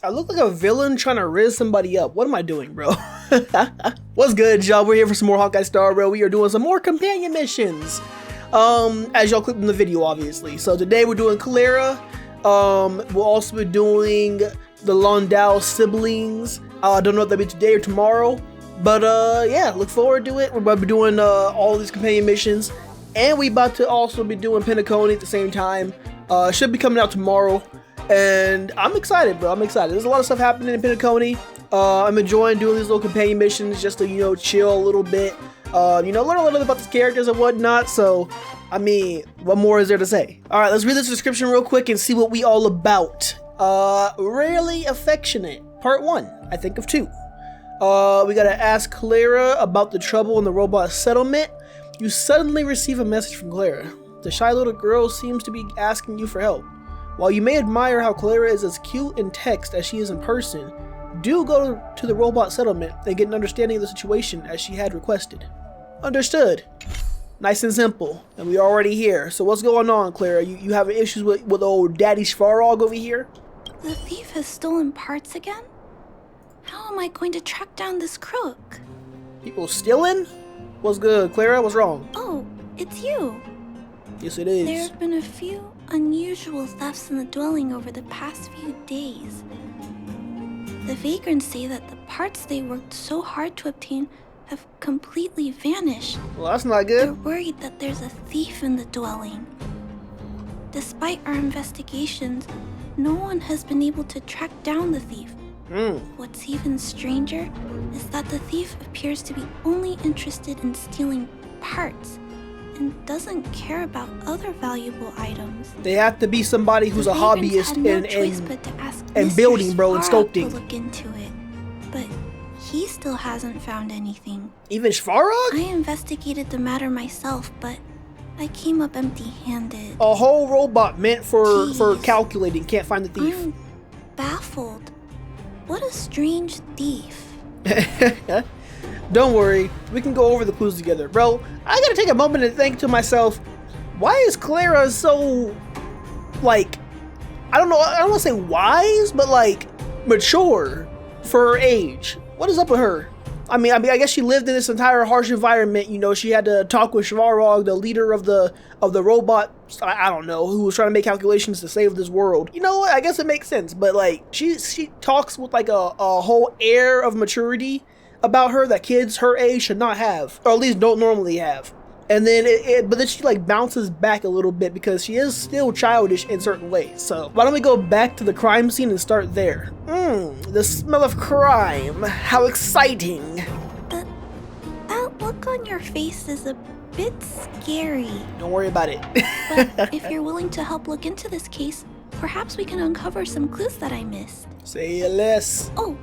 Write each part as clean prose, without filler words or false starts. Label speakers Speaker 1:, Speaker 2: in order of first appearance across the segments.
Speaker 1: I look like a villain trying to riz somebody up. What am I doing, bro? What's good, y'all? We're here for some more Honkai Star, bro. We are doing some more companion missions. As y'all clicked in the video, obviously. So today we're doing Clara. We'll also be doing the Londell siblings. I don't know if that'll be today or tomorrow. But yeah, look forward to it. We're about to be doing all these companion missions. And we about to also be doing Pentacone at the same time. Should be coming out tomorrow. And I'm excited, bro. I'm excited. There's a lot of stuff happening in Pentacone. I'm enjoying doing these little companion missions just to, you know, chill a little bit. You know, learn a little bit about these characters and whatnot. So, I mean, what more is there to say? All right, let's read this description real quick and see what we all about. Rarely Affectionate, Part 1. I think of 2. We gotta ask Clara about the trouble in the robot settlement. You suddenly receive a message from Clara. The shy little girl seems to be asking you for help. While you may admire how Clara is as cute in text as she is in person, do go to the robot settlement and get an understanding of the situation as she had requested. Understood. Nice and simple. And we are already here. So what's going on, Clara? You having issues with old Daddy Svarog over here?
Speaker 2: The thief has stolen parts again? How am I going to track down this crook?
Speaker 1: People stealing? What's good, Clara? What's wrong?
Speaker 2: Oh, it's you.
Speaker 1: Yes, it is.
Speaker 2: There have been a few unusual thefts in the dwelling over the past few days. The vagrants say that the parts they worked so hard to obtain have completely vanished.
Speaker 1: Well, that's not good.
Speaker 2: They're worried that there's a thief in the dwelling. Despite our investigations, no one has been able to track down the thief. What's even stranger is that the thief appears to be only interested in stealing parts and doesn't care about other valuable items.
Speaker 1: They have to be somebody who's a hobbyist in building, bro, and sculpting.
Speaker 2: To look into it, but he still hasn't found anything.
Speaker 1: Even Svarog?
Speaker 2: I investigated the matter myself, but I came up empty-handed.
Speaker 1: A whole robot meant for calculating can't find the thief.
Speaker 2: I'm baffled. What a strange thief.
Speaker 1: Don't worry, we can go over the clues together. Bro, I gotta take a moment and think to myself, why is Clara so, like, I don't know, I don't want to say wise, but like, mature for her age? What is up with her? I mean, I guess she lived in this entire harsh environment. You know, she had to talk with Svarog, the leader of the robot. I don't know, who was trying to make calculations to save this world. You know what? I guess it makes sense. But like, she talks with like a whole air of maturity about her that kids her age should not have, or at least don't normally have. And then but then she like bounces back a little bit because she is still childish in certain ways. So why don't we go back to the crime scene and start there? The smell of crime. How exciting.
Speaker 2: That look on your face is a bit scary.
Speaker 1: Don't worry about it.
Speaker 2: But if you're willing to help look into this case, perhaps we can uncover some clues that I missed.
Speaker 1: Say less.
Speaker 2: Oh,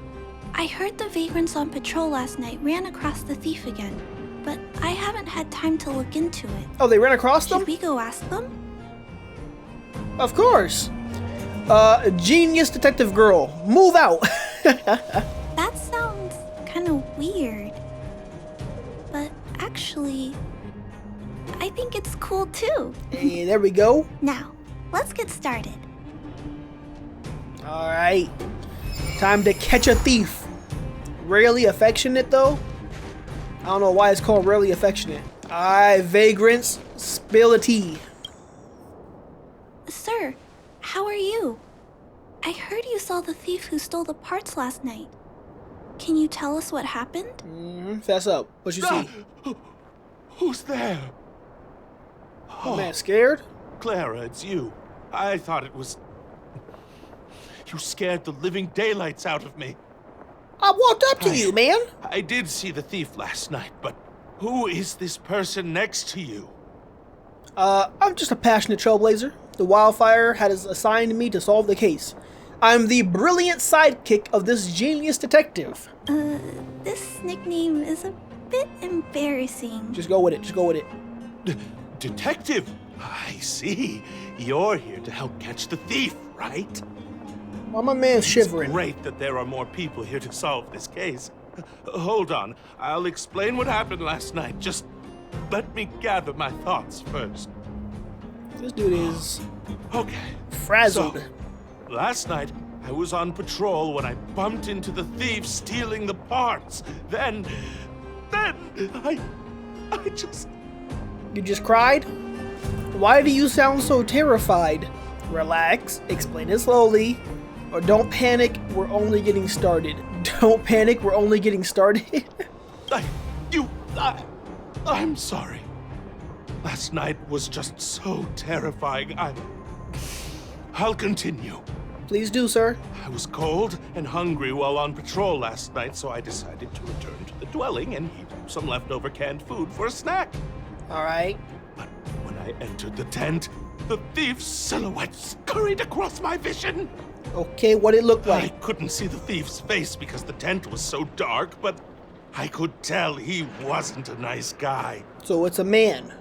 Speaker 2: I heard the vagrants on patrol last night ran across the thief again, but I haven't had time to look into it.
Speaker 1: Oh, they ran across them?
Speaker 2: Should we go ask them?
Speaker 1: Of course. Genius detective girl, move out.
Speaker 2: That sounds kind of weird. But actually, I think it's cool too.
Speaker 1: Hey, there we go.
Speaker 2: Now, let's get started.
Speaker 1: All right. Time to catch a thief. Rarely affectionate though? I don't know why it's called rarely affectionate. Alright, vagrants, spill the tea.
Speaker 2: Sir, how are you? I heard you saw the thief who stole the parts last night. Can you tell us what happened?
Speaker 1: Fess up. What you see?
Speaker 3: Who's there?
Speaker 1: Oh man, scared?
Speaker 3: Clara, it's you. I thought it was... You scared the living daylights out of me.
Speaker 1: I walked up to you, man.
Speaker 3: I did see the thief last night, but who is this person next to you?
Speaker 1: I'm just a passionate trailblazer. The Wildfire has assigned me to solve the case. I'm the brilliant sidekick of this genius detective.
Speaker 2: This nickname is a bit embarrassing.
Speaker 1: Just go with it, just go with it.
Speaker 3: Detective? I see. You're here to help catch the thief, right?
Speaker 1: Why my man's shivering?
Speaker 3: It's great that there are more people here to solve this case. Hold on, I'll explain what happened last night. Just let me gather my thoughts first.
Speaker 1: This dude is
Speaker 3: okay.
Speaker 1: frazzled.
Speaker 3: So, last night, I was on patrol when I bumped into the thief stealing the parts. Then I just...
Speaker 1: You just cried? Why do you sound so terrified? Relax, explain it slowly. Or don't panic, we're only getting started. Don't panic, we're only getting started.
Speaker 3: I'm sorry. Last night was just so terrifying. I'll continue.
Speaker 1: Please do, sir.
Speaker 3: I was cold and hungry while on patrol last night, so I decided to return to the dwelling and heat up some leftover canned food for a snack.
Speaker 1: Alright.
Speaker 3: But when I entered the tent, the thief's silhouette scurried across my vision.
Speaker 1: Okay, what it looked
Speaker 3: I
Speaker 1: like?
Speaker 3: couldn't see the thief's face because the tent was so dark, but I could tell he wasn't a nice guy.
Speaker 1: So it's a man.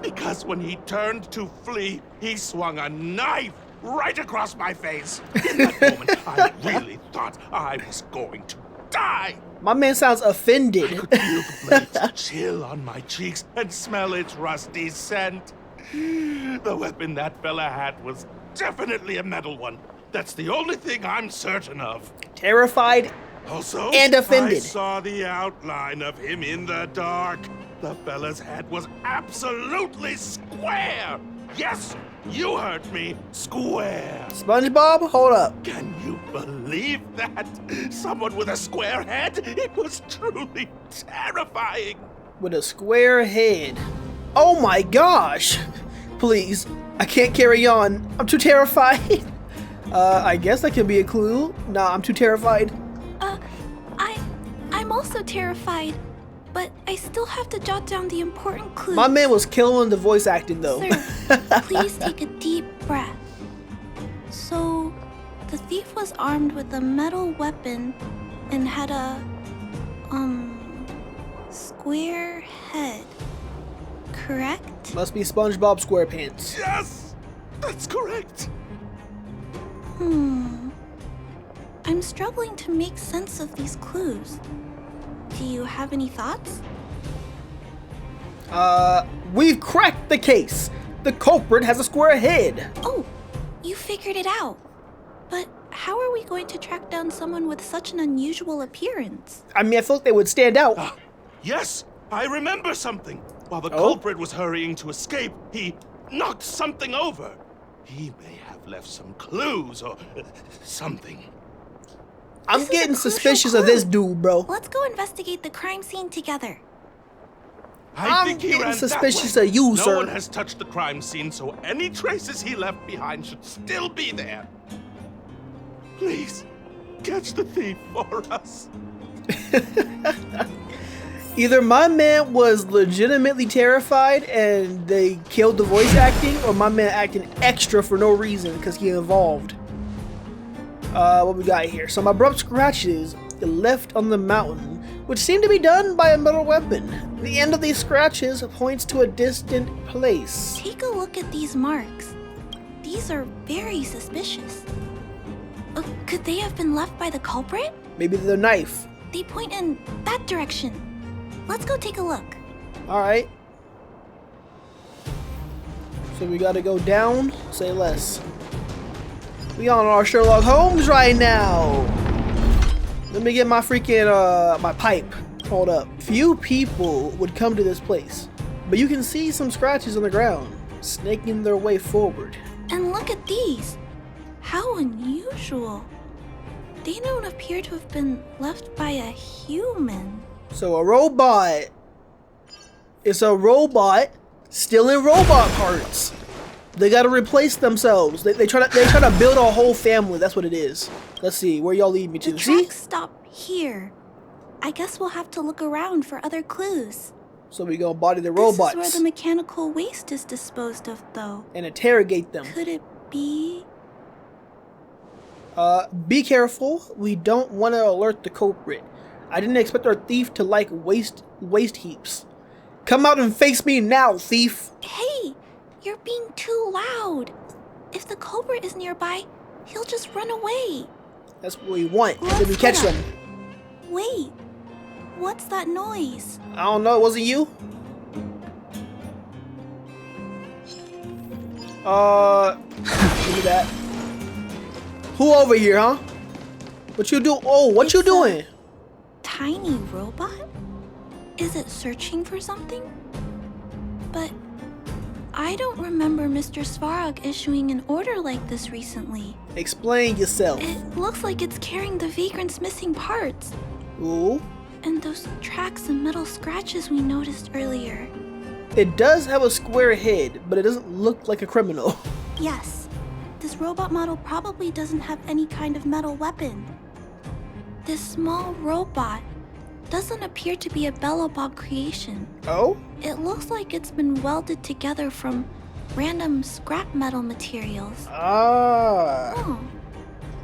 Speaker 3: Because when he turned to flee, he swung a knife right across my face. In that moment, I really thought I was going to die.
Speaker 1: My man sounds offended.
Speaker 3: I could feel the blades chill on my cheeks and smell its rusty scent. The weapon that fella had was definitely a metal one. That's the only thing I'm certain of.
Speaker 1: Terrified
Speaker 3: Also,
Speaker 1: and offended.
Speaker 3: I saw the outline of him in the dark. The fella's head was absolutely square. Yes, you heard me. Square.
Speaker 1: SpongeBob, hold up.
Speaker 3: Can you believe that? Someone with a square head? It was truly terrifying.
Speaker 1: With a square head. Oh my gosh. Please, I can't carry on. I'm too terrified. I guess that could be a clue. Nah, I'm too terrified.
Speaker 2: I'm also terrified, but I still have to jot down the important clues.
Speaker 1: My man was killing the voice acting though.
Speaker 2: Sir, please take a deep breath. So, the thief was armed with a metal weapon and had a, square head, correct?
Speaker 1: Must be SpongeBob SquarePants.
Speaker 3: Yes, that's correct.
Speaker 2: I'm struggling to make sense of these clues. Do you have any thoughts?
Speaker 1: We've cracked the case. The culprit has a square head.
Speaker 2: Oh, you figured it out. But how are we going to track down someone with such an unusual appearance?
Speaker 1: I mean, I thought they would stand out.
Speaker 3: Yes, I remember something. While the culprit was hurrying to escape, he knocked something over. He may have left some clues or something.
Speaker 1: I'm
Speaker 2: This is a
Speaker 1: getting
Speaker 2: crucial
Speaker 1: suspicious of
Speaker 2: clue.
Speaker 1: this dude, bro.
Speaker 2: Let's go investigate the crime scene together.
Speaker 3: I
Speaker 1: I'm
Speaker 3: think he
Speaker 1: getting
Speaker 3: ran
Speaker 1: suspicious
Speaker 3: that way.
Speaker 1: of you,
Speaker 3: No
Speaker 1: sir.
Speaker 3: one has touched the crime scene, so any traces he left behind should still be there. Please, catch the thief for us.
Speaker 1: Either my man was legitimately terrified and they killed the voice acting, or my man acting extra for no reason because he involved. What we got here? Some abrupt scratches left on the mountain, which seem to be done by a metal weapon. The end of these scratches points to a distant place.
Speaker 2: Take a look at these marks. These are very suspicious. Could they have been left by the culprit?
Speaker 1: Maybe the knife.
Speaker 2: They point in that direction. Let's go take a look.
Speaker 1: Alright. So we gotta go down, say less. We on our Sherlock Holmes right now. Let me get my freaking, my pipe. Hold up. Few people would come to this place, but you can see some scratches on the ground, snaking their way forward.
Speaker 2: And look at these. How unusual. They don't appear to have been left by a human.
Speaker 1: So a robot. It's a robot stealing robot parts. They gotta replace themselves. They try to build a whole family. That's what it is. Let's see where y'all lead me to.
Speaker 2: The
Speaker 1: See?
Speaker 2: tracks stop here. I guess we'll have to look around for other clues.
Speaker 1: So we gonna body the robots
Speaker 2: This is where the mechanical waste is disposed of, though.
Speaker 1: and interrogate them.
Speaker 2: Could it be?
Speaker 1: Be careful. We don't want to alert the culprit. I didn't expect our thief to like waste heaps. Come out and face me now, thief.
Speaker 2: Hey, you're being too loud. If the culprit is nearby, he'll just run away.
Speaker 1: That's what we want.
Speaker 2: Let's
Speaker 1: Then we catch
Speaker 2: get
Speaker 1: them.
Speaker 2: up. Wait, what's that noise?
Speaker 1: I don't know. It wasn't you. Give me that. Who over here, huh? What you do? Oh, what you doing?
Speaker 2: Tiny robot? Is it searching for something? But I don't remember Mr. Svarog issuing an order like this recently.
Speaker 1: Explain yourself.
Speaker 2: It looks like it's carrying the vagrant's missing parts.
Speaker 1: Ooh.
Speaker 2: And those tracks and metal scratches we noticed earlier.
Speaker 1: It does have a square head, but it doesn't look like a criminal.
Speaker 2: Yes. This robot model probably doesn't have any kind of metal weapon. This small robot doesn't appear to be a Belobog creation.
Speaker 1: Oh?
Speaker 2: It looks like it's been welded together from random scrap metal materials.
Speaker 1: Ah.
Speaker 2: Oh.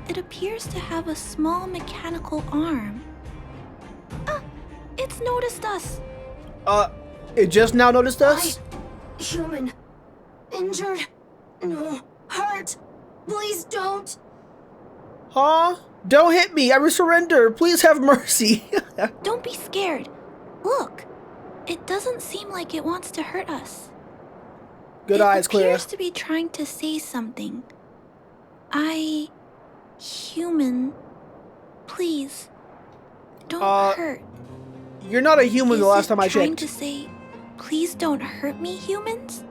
Speaker 2: It appears to have a small mechanical arm. Ah! It's noticed us!
Speaker 1: It just now noticed us?
Speaker 4: Human. Injured. No. Hurt. Please don't.
Speaker 1: Huh? Don't hit me. I will surrender. Please have mercy.
Speaker 2: Don't be scared. Look. It doesn't seem like it wants to hurt us.
Speaker 1: Good eyes,
Speaker 2: It
Speaker 1: Clara.
Speaker 2: appears to be trying to say something. Human. Please. Don't hurt.
Speaker 1: You're not a human the last time I
Speaker 2: trying
Speaker 1: checked.
Speaker 2: to say, please don't hurt me, humans?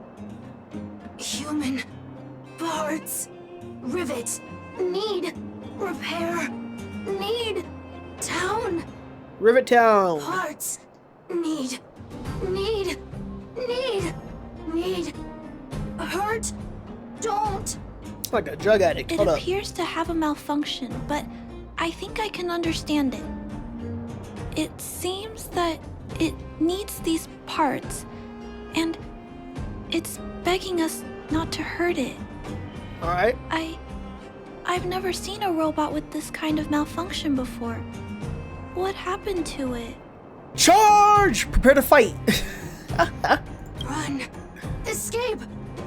Speaker 4: Human. Parts. Rivet. Need. Repair. Need. Town.
Speaker 1: Rivet Town.
Speaker 4: Parts. Need. Hurt. Don't.
Speaker 1: It's like a drug addict.
Speaker 2: It
Speaker 1: Hold up.
Speaker 2: appears to have a malfunction, but I think I can understand it. It seems that it needs these parts, and it's begging us not to hurt it.
Speaker 1: Alright.
Speaker 2: I've never seen a robot with this kind of malfunction before. What happened to it?
Speaker 1: Charge! Prepare to fight.
Speaker 4: Run. Escape.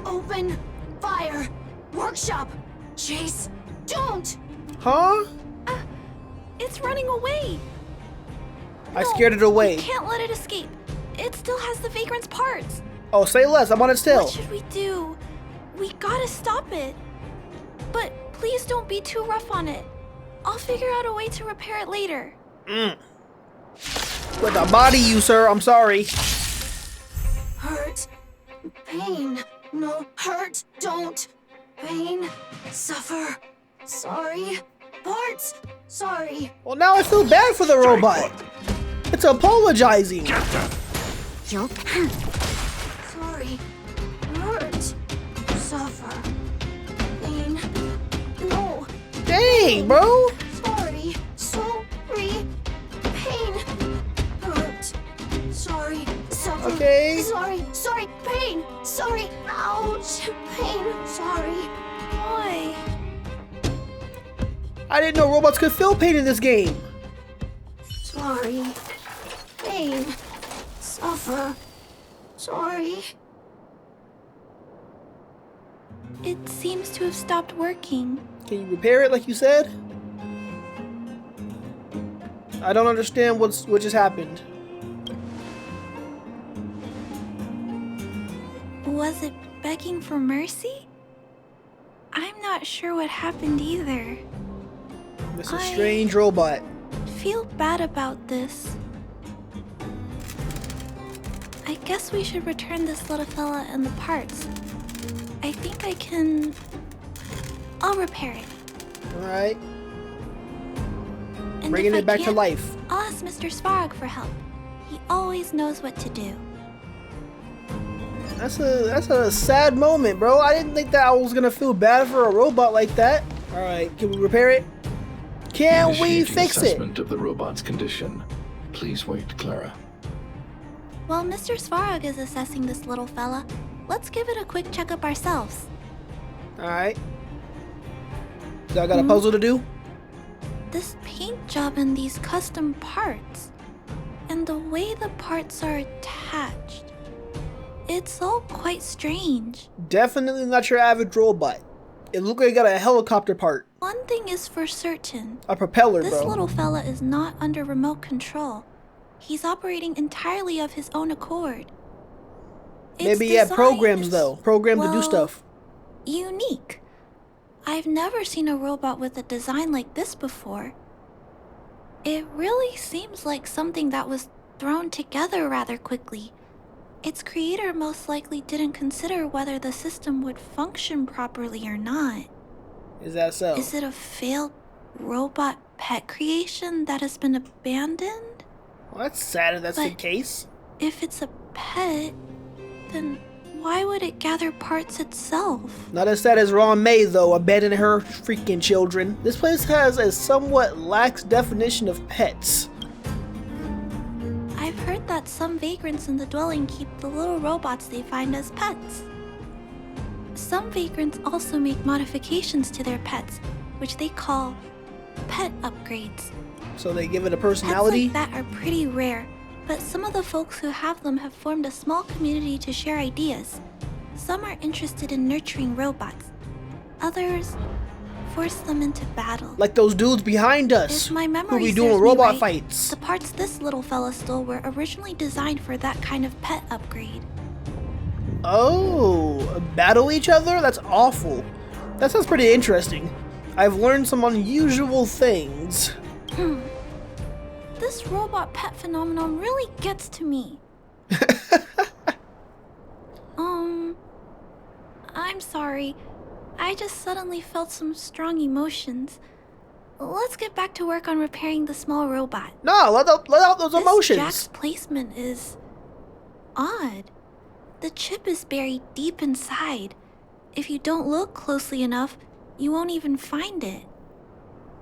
Speaker 4: Open. Fire. Workshop. Chase. Don't.
Speaker 1: Huh?
Speaker 2: It's running away.
Speaker 1: I scared it away.
Speaker 2: We can't let it escape. It still has the vagrant's parts.
Speaker 1: Oh, say less. I'm on its tail.
Speaker 2: What should we do? We gotta stop it. But please don't be too rough on it. I'll figure out a way to repair it later.
Speaker 1: With a body you, sir. I'm sorry.
Speaker 4: Hurt. Pain. No. Hurt. Don't. Pain. Suffer. Sorry. Parts. Sorry.
Speaker 1: Well, now I feel bad for the robot. It's apologizing.
Speaker 4: Sorry. Hurt. Suffer. Pain. No.
Speaker 1: Dang, bro.
Speaker 4: Sorry. Sorry. Pain. Hurt. Sorry. Suffer.
Speaker 1: Okay.
Speaker 4: Sorry. Sorry. Pain. Sorry. Ouch. Pain. Sorry.
Speaker 2: Why?
Speaker 1: I didn't know robots could feel pain in this game.
Speaker 4: Sorry. Pain. Suffer. Sorry.
Speaker 2: It seems to have stopped working.
Speaker 1: Can you repair it like you said? I don't understand what just happened.
Speaker 2: Was it begging for mercy? I'm not sure what happened either.
Speaker 1: It's a strange robot.
Speaker 2: Feel bad about this. I guess we should return this little fella and the parts. I think I can... I'll repair it.
Speaker 1: Alright.
Speaker 2: And
Speaker 1: Bringing
Speaker 2: if
Speaker 1: it
Speaker 2: I
Speaker 1: back to
Speaker 2: can't,
Speaker 1: life.
Speaker 2: I'll ask Mr. Svarog for help. He always knows what to do.
Speaker 1: That's a sad moment, bro. I didn't think that I was gonna feel bad for a robot like that. Alright, can we repair it? Can we
Speaker 5: Initiating
Speaker 1: fix it?
Speaker 5: assessment of the robot's condition. Please wait, Clara.
Speaker 2: While Mr. Svarog is assessing this little fella, let's give it a quick checkup ourselves.
Speaker 1: Alright. So I got a puzzle to do?
Speaker 2: This paint job and these custom parts, and the way the parts are attached, it's all quite strange.
Speaker 1: Definitely not your average robot. It looked like it got a helicopter part.
Speaker 2: One thing is for certain.
Speaker 1: A propeller,
Speaker 2: This
Speaker 1: bro.
Speaker 2: little fella is not under remote control. He's operating entirely of his own accord.
Speaker 1: Maybe he had programs, though. Programmed to do
Speaker 2: well,
Speaker 1: stuff.
Speaker 2: Unique. I've never seen a robot with a design like this before. It really seems like something that was thrown together rather quickly. Its creator most likely didn't consider whether the system would function properly or not.
Speaker 1: Is that so?
Speaker 2: Is it a failed robot pet creation that has been abandoned?
Speaker 1: Well, that's sad if that's the
Speaker 2: But
Speaker 1: case.
Speaker 2: if it's a pet, then why would it gather parts itself?
Speaker 1: Not as sad as Ron May, though, abandoning her freaking children. This place has a somewhat lax definition of pets.
Speaker 2: I've heard that some vagrants in the dwelling keep the little robots they find as pets. Some vagrants also make modifications to their pets, which they call pet upgrades.
Speaker 1: So they give it a personality?
Speaker 2: Pets like that are pretty rare, but some of the folks who have them have formed a small community to share ideas. Some are interested in nurturing robots. Others force them into battle.
Speaker 1: Like those dudes behind us
Speaker 2: If my
Speaker 1: who
Speaker 2: memory
Speaker 1: be doing
Speaker 2: serves me
Speaker 1: robot
Speaker 2: right,
Speaker 1: fights.
Speaker 2: the parts this little fella stole were originally designed for that kind of pet upgrade.
Speaker 1: Oh, battle each other? That's awful. That sounds pretty interesting. I've learned some unusual things.
Speaker 2: This robot pet phenomenon really gets to me. I'm sorry. I just suddenly felt some strong emotions. Let's get back to work on repairing the small robot.
Speaker 1: No, let out those emotions.
Speaker 2: Jack's placement is odd. The chip is buried deep inside. If you don't look closely enough, you won't even find it.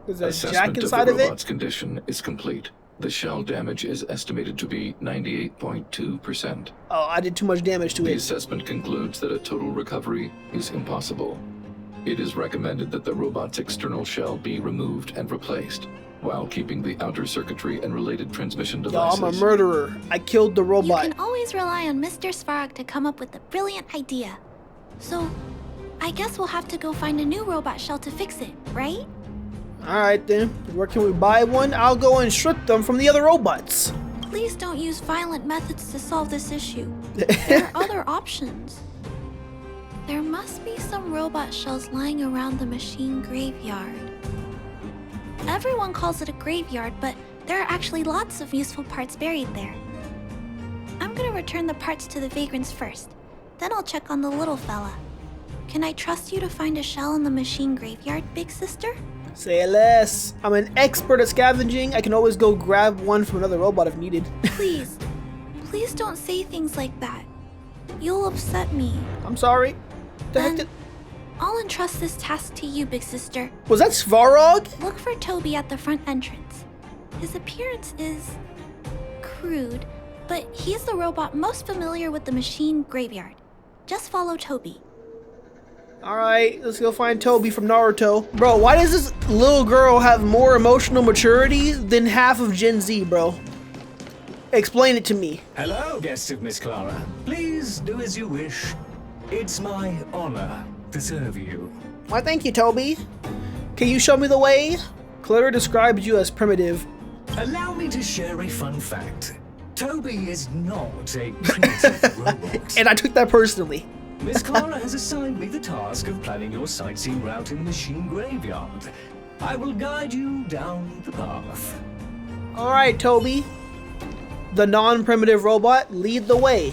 Speaker 1: There's a
Speaker 5: Assessment
Speaker 1: jack inside
Speaker 5: of
Speaker 1: of
Speaker 5: the
Speaker 1: it?
Speaker 5: robot's condition is complete. The shell damage is estimated to be 98.2%.
Speaker 1: Oh, I did too much damage to
Speaker 5: The
Speaker 1: it.
Speaker 5: assessment concludes that a total recovery is impossible. It is recommended that the robot's external shell be removed and replaced, while keeping the outer circuitry and related transmission
Speaker 1: Yo,
Speaker 5: devices.
Speaker 1: I'm a murderer. I killed the
Speaker 2: You
Speaker 1: robot.
Speaker 2: can always rely on Mr. Svarog to come up with a brilliant idea. So, I guess we'll have to go find a new robot shell to fix it, right?
Speaker 1: Alright then, where can we buy one? I'll go and strip them from the other robots.
Speaker 2: Please don't use violent methods to solve this issue. There are other options. There must be some robot shells lying around the machine graveyard. Everyone calls it a graveyard, but there are actually lots of useful parts buried there. I'm gonna return the parts to the vagrants first. Then I'll check on the little fella. Can I trust you to find a shell in the machine graveyard, big sister?
Speaker 1: Say less. I'm an expert at scavenging. I can always go grab one from another robot if needed.
Speaker 2: Please, please don't say things like that. You'll upset me.
Speaker 1: I'm sorry. The heck
Speaker 2: Then
Speaker 1: did-
Speaker 2: I'll entrust this task to you, big sister.
Speaker 1: Was that Svarog?
Speaker 2: Look for Toby at the front entrance. His appearance is crude, but he's the robot most familiar with the machine graveyard. Just follow Toby.
Speaker 1: Alright, let's go find Toby from Naruto. Bro, why does this little girl have more emotional maturity than half of Gen Z, bro? Explain it to me.
Speaker 6: Hello, guests of Miss Clara. Please do as you wish. It's my honor to serve you.
Speaker 1: Why, thank you, Toby. Can you show me the way? Clara describes you as primitive.
Speaker 6: Allow me to share a fun fact. Toby is not a primitive robot.
Speaker 1: And I took that personally.
Speaker 6: Miss Clara has assigned me the task of planning your sightseeing route in the machine graveyard. I will guide you down the path.
Speaker 1: Alright, Toby. The non-primitive robot, lead the way.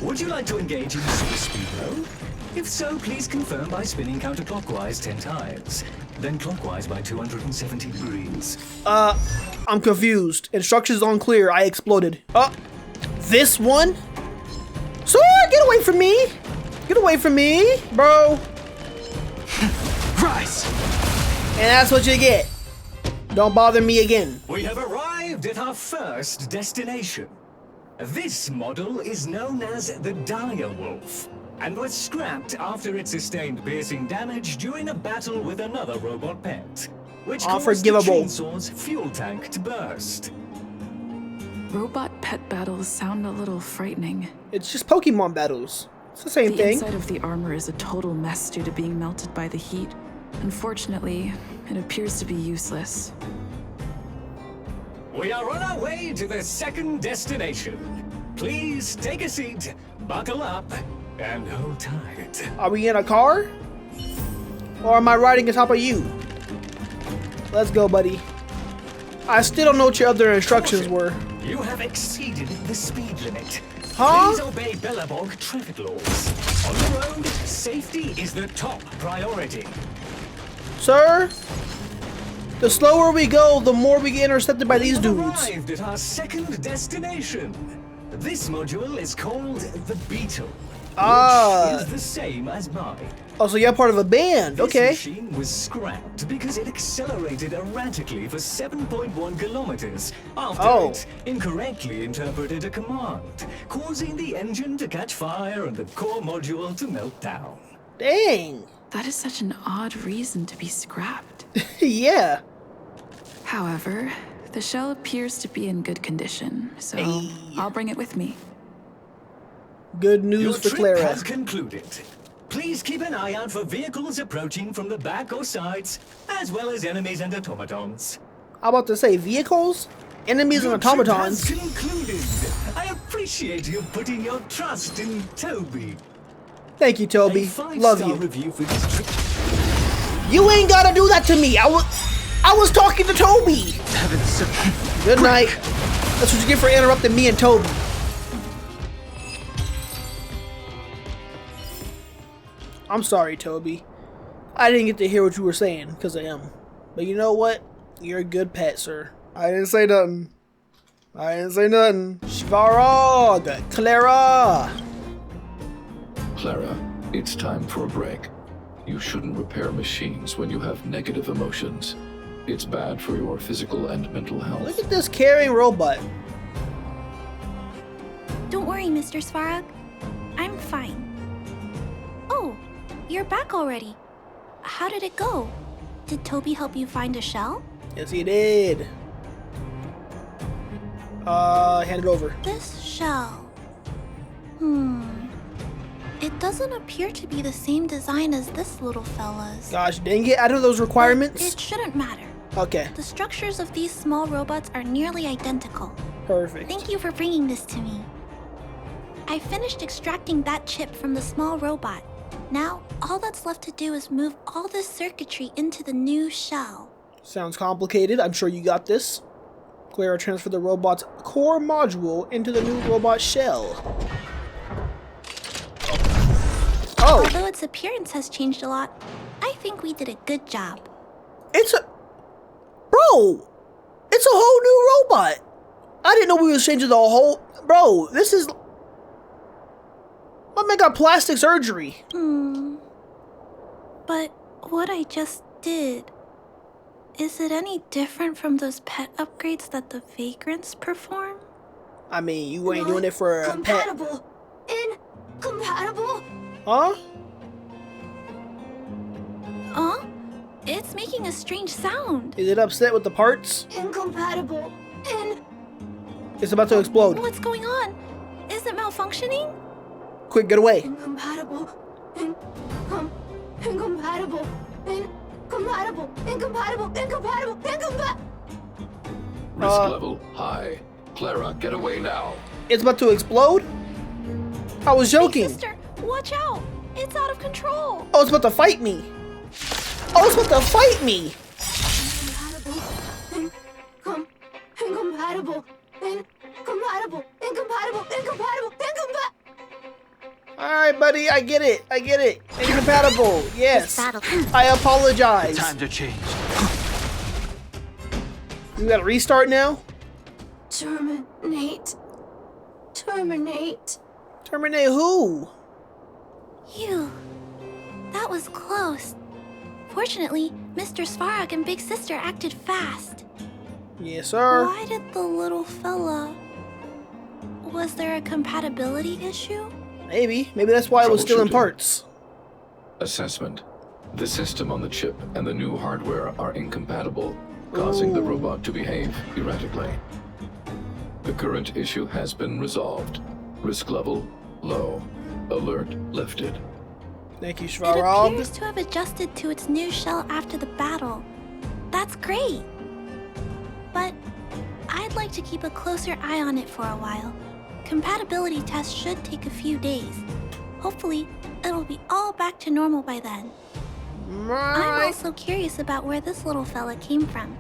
Speaker 6: Would you like to engage in super speed mode? If so, please confirm by spinning counterclockwise 10 times, then clockwise by 270 degrees.
Speaker 1: I'm confused. Instructions unclear. I exploded. This one? Sir, get away from me! Get away from me, bro.
Speaker 6: Rise!
Speaker 1: And that's what you get. Don't bother me again.
Speaker 6: We have arrived at our first destination. This model is known as the Dire Wolf, and was scrapped after it sustained piercing damage during a battle with another robot pet, which caused the
Speaker 1: Unforgivable.
Speaker 6: chainsaw's fuel tank to burst.
Speaker 7: Robot pet battles sound a little frightening.
Speaker 1: It's just Pokemon battles. It's the same
Speaker 7: The
Speaker 1: thing.
Speaker 7: inside of the armor is a total mess due to being melted by the heat. Unfortunately, it appears to be useless.
Speaker 6: We are on our way to the second destination. Please take a seat, buckle up, And hold tight.
Speaker 1: Are we in a car? Or am I riding on top of you? Let's go, buddy. I still don't know what your other instructions were.
Speaker 6: You have exceeded the speed limit.
Speaker 1: Huh?
Speaker 6: Please obey Bellabog traffic laws. On the road, safety is the top priority.
Speaker 1: Sir? The slower we go, the more we get intercepted by these dudes.
Speaker 6: Arrived at our second destination. This module is called the Beetle, which is the same as mine.
Speaker 1: Oh, so you're part of a band. Okay.
Speaker 6: This machine was scrapped because it accelerated erratically for 7.1 kilometers after it incorrectly interpreted a command, causing the engine to catch fire and the core module to melt down.
Speaker 1: Dang.
Speaker 7: That is such an odd reason to be scrapped.
Speaker 1: Yeah.
Speaker 7: However, the shell appears to be in good condition, so I'll bring it with me.
Speaker 1: Good news
Speaker 6: Your
Speaker 1: for
Speaker 6: trip
Speaker 1: Clara.
Speaker 6: has concluded. Please keep an eye out for vehicles approaching from the back or sides, as well as enemies and automatons.
Speaker 1: I'm about to say vehicles, enemies, and
Speaker 6: Your trip
Speaker 1: automatons.
Speaker 6: has concluded. I appreciate you putting your trust in Toby.
Speaker 1: Thank you, Toby.
Speaker 6: A 5-star
Speaker 1: Love you.
Speaker 6: review for this trip.
Speaker 1: You ain't gotta do that to me. I was talking to Toby. Good night. That's what you get for interrupting me and Toby. I'm sorry, Toby. I didn't get to hear what you were saying because of him. But you know what? You're a good pet, sir. I didn't say nothing. Svarog! Clara!
Speaker 5: Clara, it's time for a break. You shouldn't repair machines when you have negative emotions. It's bad for your physical and mental health.
Speaker 1: Look at this caring robot.
Speaker 2: Don't worry, Mr. Svarog. I'm fine. Oh, you're back already. How did it go? Did Toby help you find a shell?
Speaker 1: Yes, he did. Hand it over.
Speaker 2: This shell. It doesn't appear to be the same design as this little fella's.
Speaker 1: Gosh dang it, out of those requirements?
Speaker 2: It shouldn't matter.
Speaker 1: Okay,
Speaker 2: The structures of these small robots are nearly identical.
Speaker 1: perfect.
Speaker 2: Thank you for bringing this to me. I finished extracting that chip from the small robot. Now, all that's left to do is move all this circuitry into the new shell.
Speaker 1: Sounds complicated. I'm sure you got this. Clara transferred the robot's core module into the new robot shell. Oh,
Speaker 2: Although its appearance has changed a lot, I think we did a good job.
Speaker 1: it's a... Bro! It's a whole new robot! I didn't know we was changing the whole... Bro, this is... My man got plastic surgery.
Speaker 2: But what I just did, is it any different from those pet upgrades that the vagrants perform?
Speaker 1: I mean, you ain't doing it for a pet.
Speaker 4: Compatible. Incompatible.
Speaker 1: Huh?
Speaker 2: It's making a strange sound.
Speaker 1: Is it upset with the parts?
Speaker 4: Incompatible.
Speaker 1: It's about to explode.
Speaker 2: What's going on? Is it malfunctioning?
Speaker 1: Quick, get away.
Speaker 4: Incompatible. Incompatible. Incompatible. Incompatible. Incompatible.
Speaker 5: Risk level high. Clara, get away now.
Speaker 1: It's about to explode? I was joking.
Speaker 2: Sister, watch out! It's out of control.
Speaker 1: Oh, it's about to fight me. Oh, it's about to fight me.
Speaker 4: Incompatible.
Speaker 1: Alright, buddy, I get it. Incompatible. Yes. I apologize.
Speaker 8: Time to change.
Speaker 1: You gotta restart now?
Speaker 4: Terminate.
Speaker 1: Terminate who?
Speaker 2: Phew. That was close. Fortunately, Mr. Svarog and Big Sister acted fast.
Speaker 1: Yes, sir.
Speaker 2: Why did the little fella... Was there a compatibility issue?
Speaker 1: Maybe that's why it was still in
Speaker 5: Troubleshooting.
Speaker 1: parts.
Speaker 5: Assessment. The system on the chip and the new hardware are incompatible, causing the robot to behave erratically. The current issue has been resolved. Risk level low. Alert lifted.
Speaker 1: Thank you,
Speaker 2: It
Speaker 1: Svarog.
Speaker 2: appears to have adjusted to its new shell after the battle. That's great. But I'd like to keep a closer eye on it for a while. Compatibility tests should take a few days. Hopefully, it'll be all back to normal by then. I'm
Speaker 1: Right.
Speaker 2: also curious about where this little fella came from.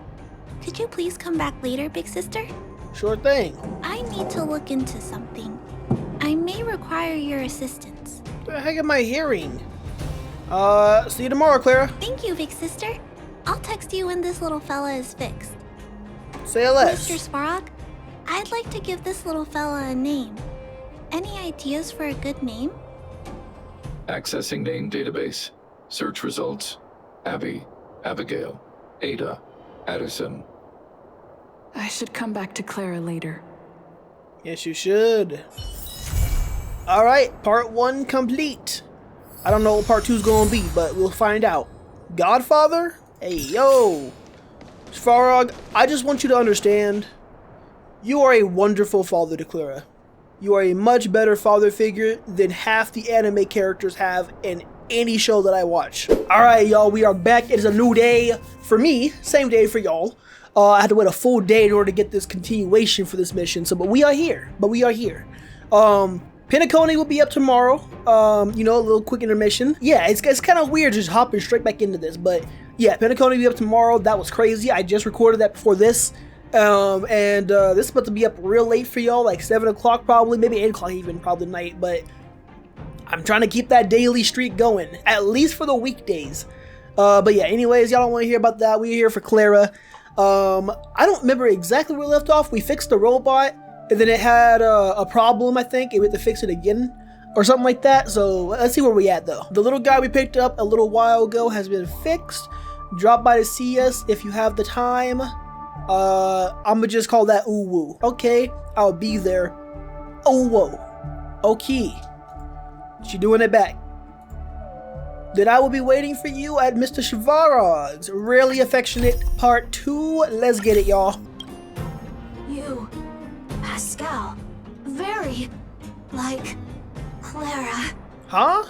Speaker 2: Could you please come back later, big sister?
Speaker 1: Sure thing.
Speaker 2: I need to look into something. I may require your assistance.
Speaker 1: What the heck am I hearing? See you tomorrow, Clara.
Speaker 2: Thank you, big sister. I'll text you when this little fella is fixed.
Speaker 1: Say less.
Speaker 2: Mr. Svarog, I'd like to give this little fella a name. Any ideas for a good name?
Speaker 5: Accessing name database. Search results. Abby, Abigail, Ada, Addison.
Speaker 7: I should come back to Clara later.
Speaker 1: Yes, you should. Alright, part 1 complete. I don't know what part 2 is gonna be, but we'll find out. Godfather? Hey, yo. Svarog, I just want you to understand, you are a wonderful father to Clara. You are a much better father figure than half the anime characters have in any show that I watch. Alright, y'all, we are back. It is a new day for me, same day for y'all. I had to wait a full day in order to get this continuation for this mission, but we are here. Pinacone will be up tomorrow. You know, a little quick intermission. Yeah, it's kind of weird just hopping straight back into this, but yeah, Pinacone will be up tomorrow. That was crazy. I just recorded that before this. This is about to be up real late for y'all, like 7 o'clock probably, maybe 8 o'clock even, probably night, but I'm trying to keep that daily streak going, at least for the weekdays. But yeah, anyways, y'all don't want to hear about that. We're here for Clara. I don't remember exactly where we left off. We fixed the robot, and then it had a problem, I think, and we had to fix it again, or something like that. So let's see where we at, though. The little guy we picked up a little while ago has been fixed. Drop by to see us if you have the time. I'ma just call that ooh woo. Okay, I'll be there. Oh whoa. Okay. She doing it back. Then I will be waiting for you at Mr. Svarog's Really Affectionate Part 2. Let's get it, y'all.
Speaker 4: You, Pascal, very like Clara.
Speaker 1: Huh?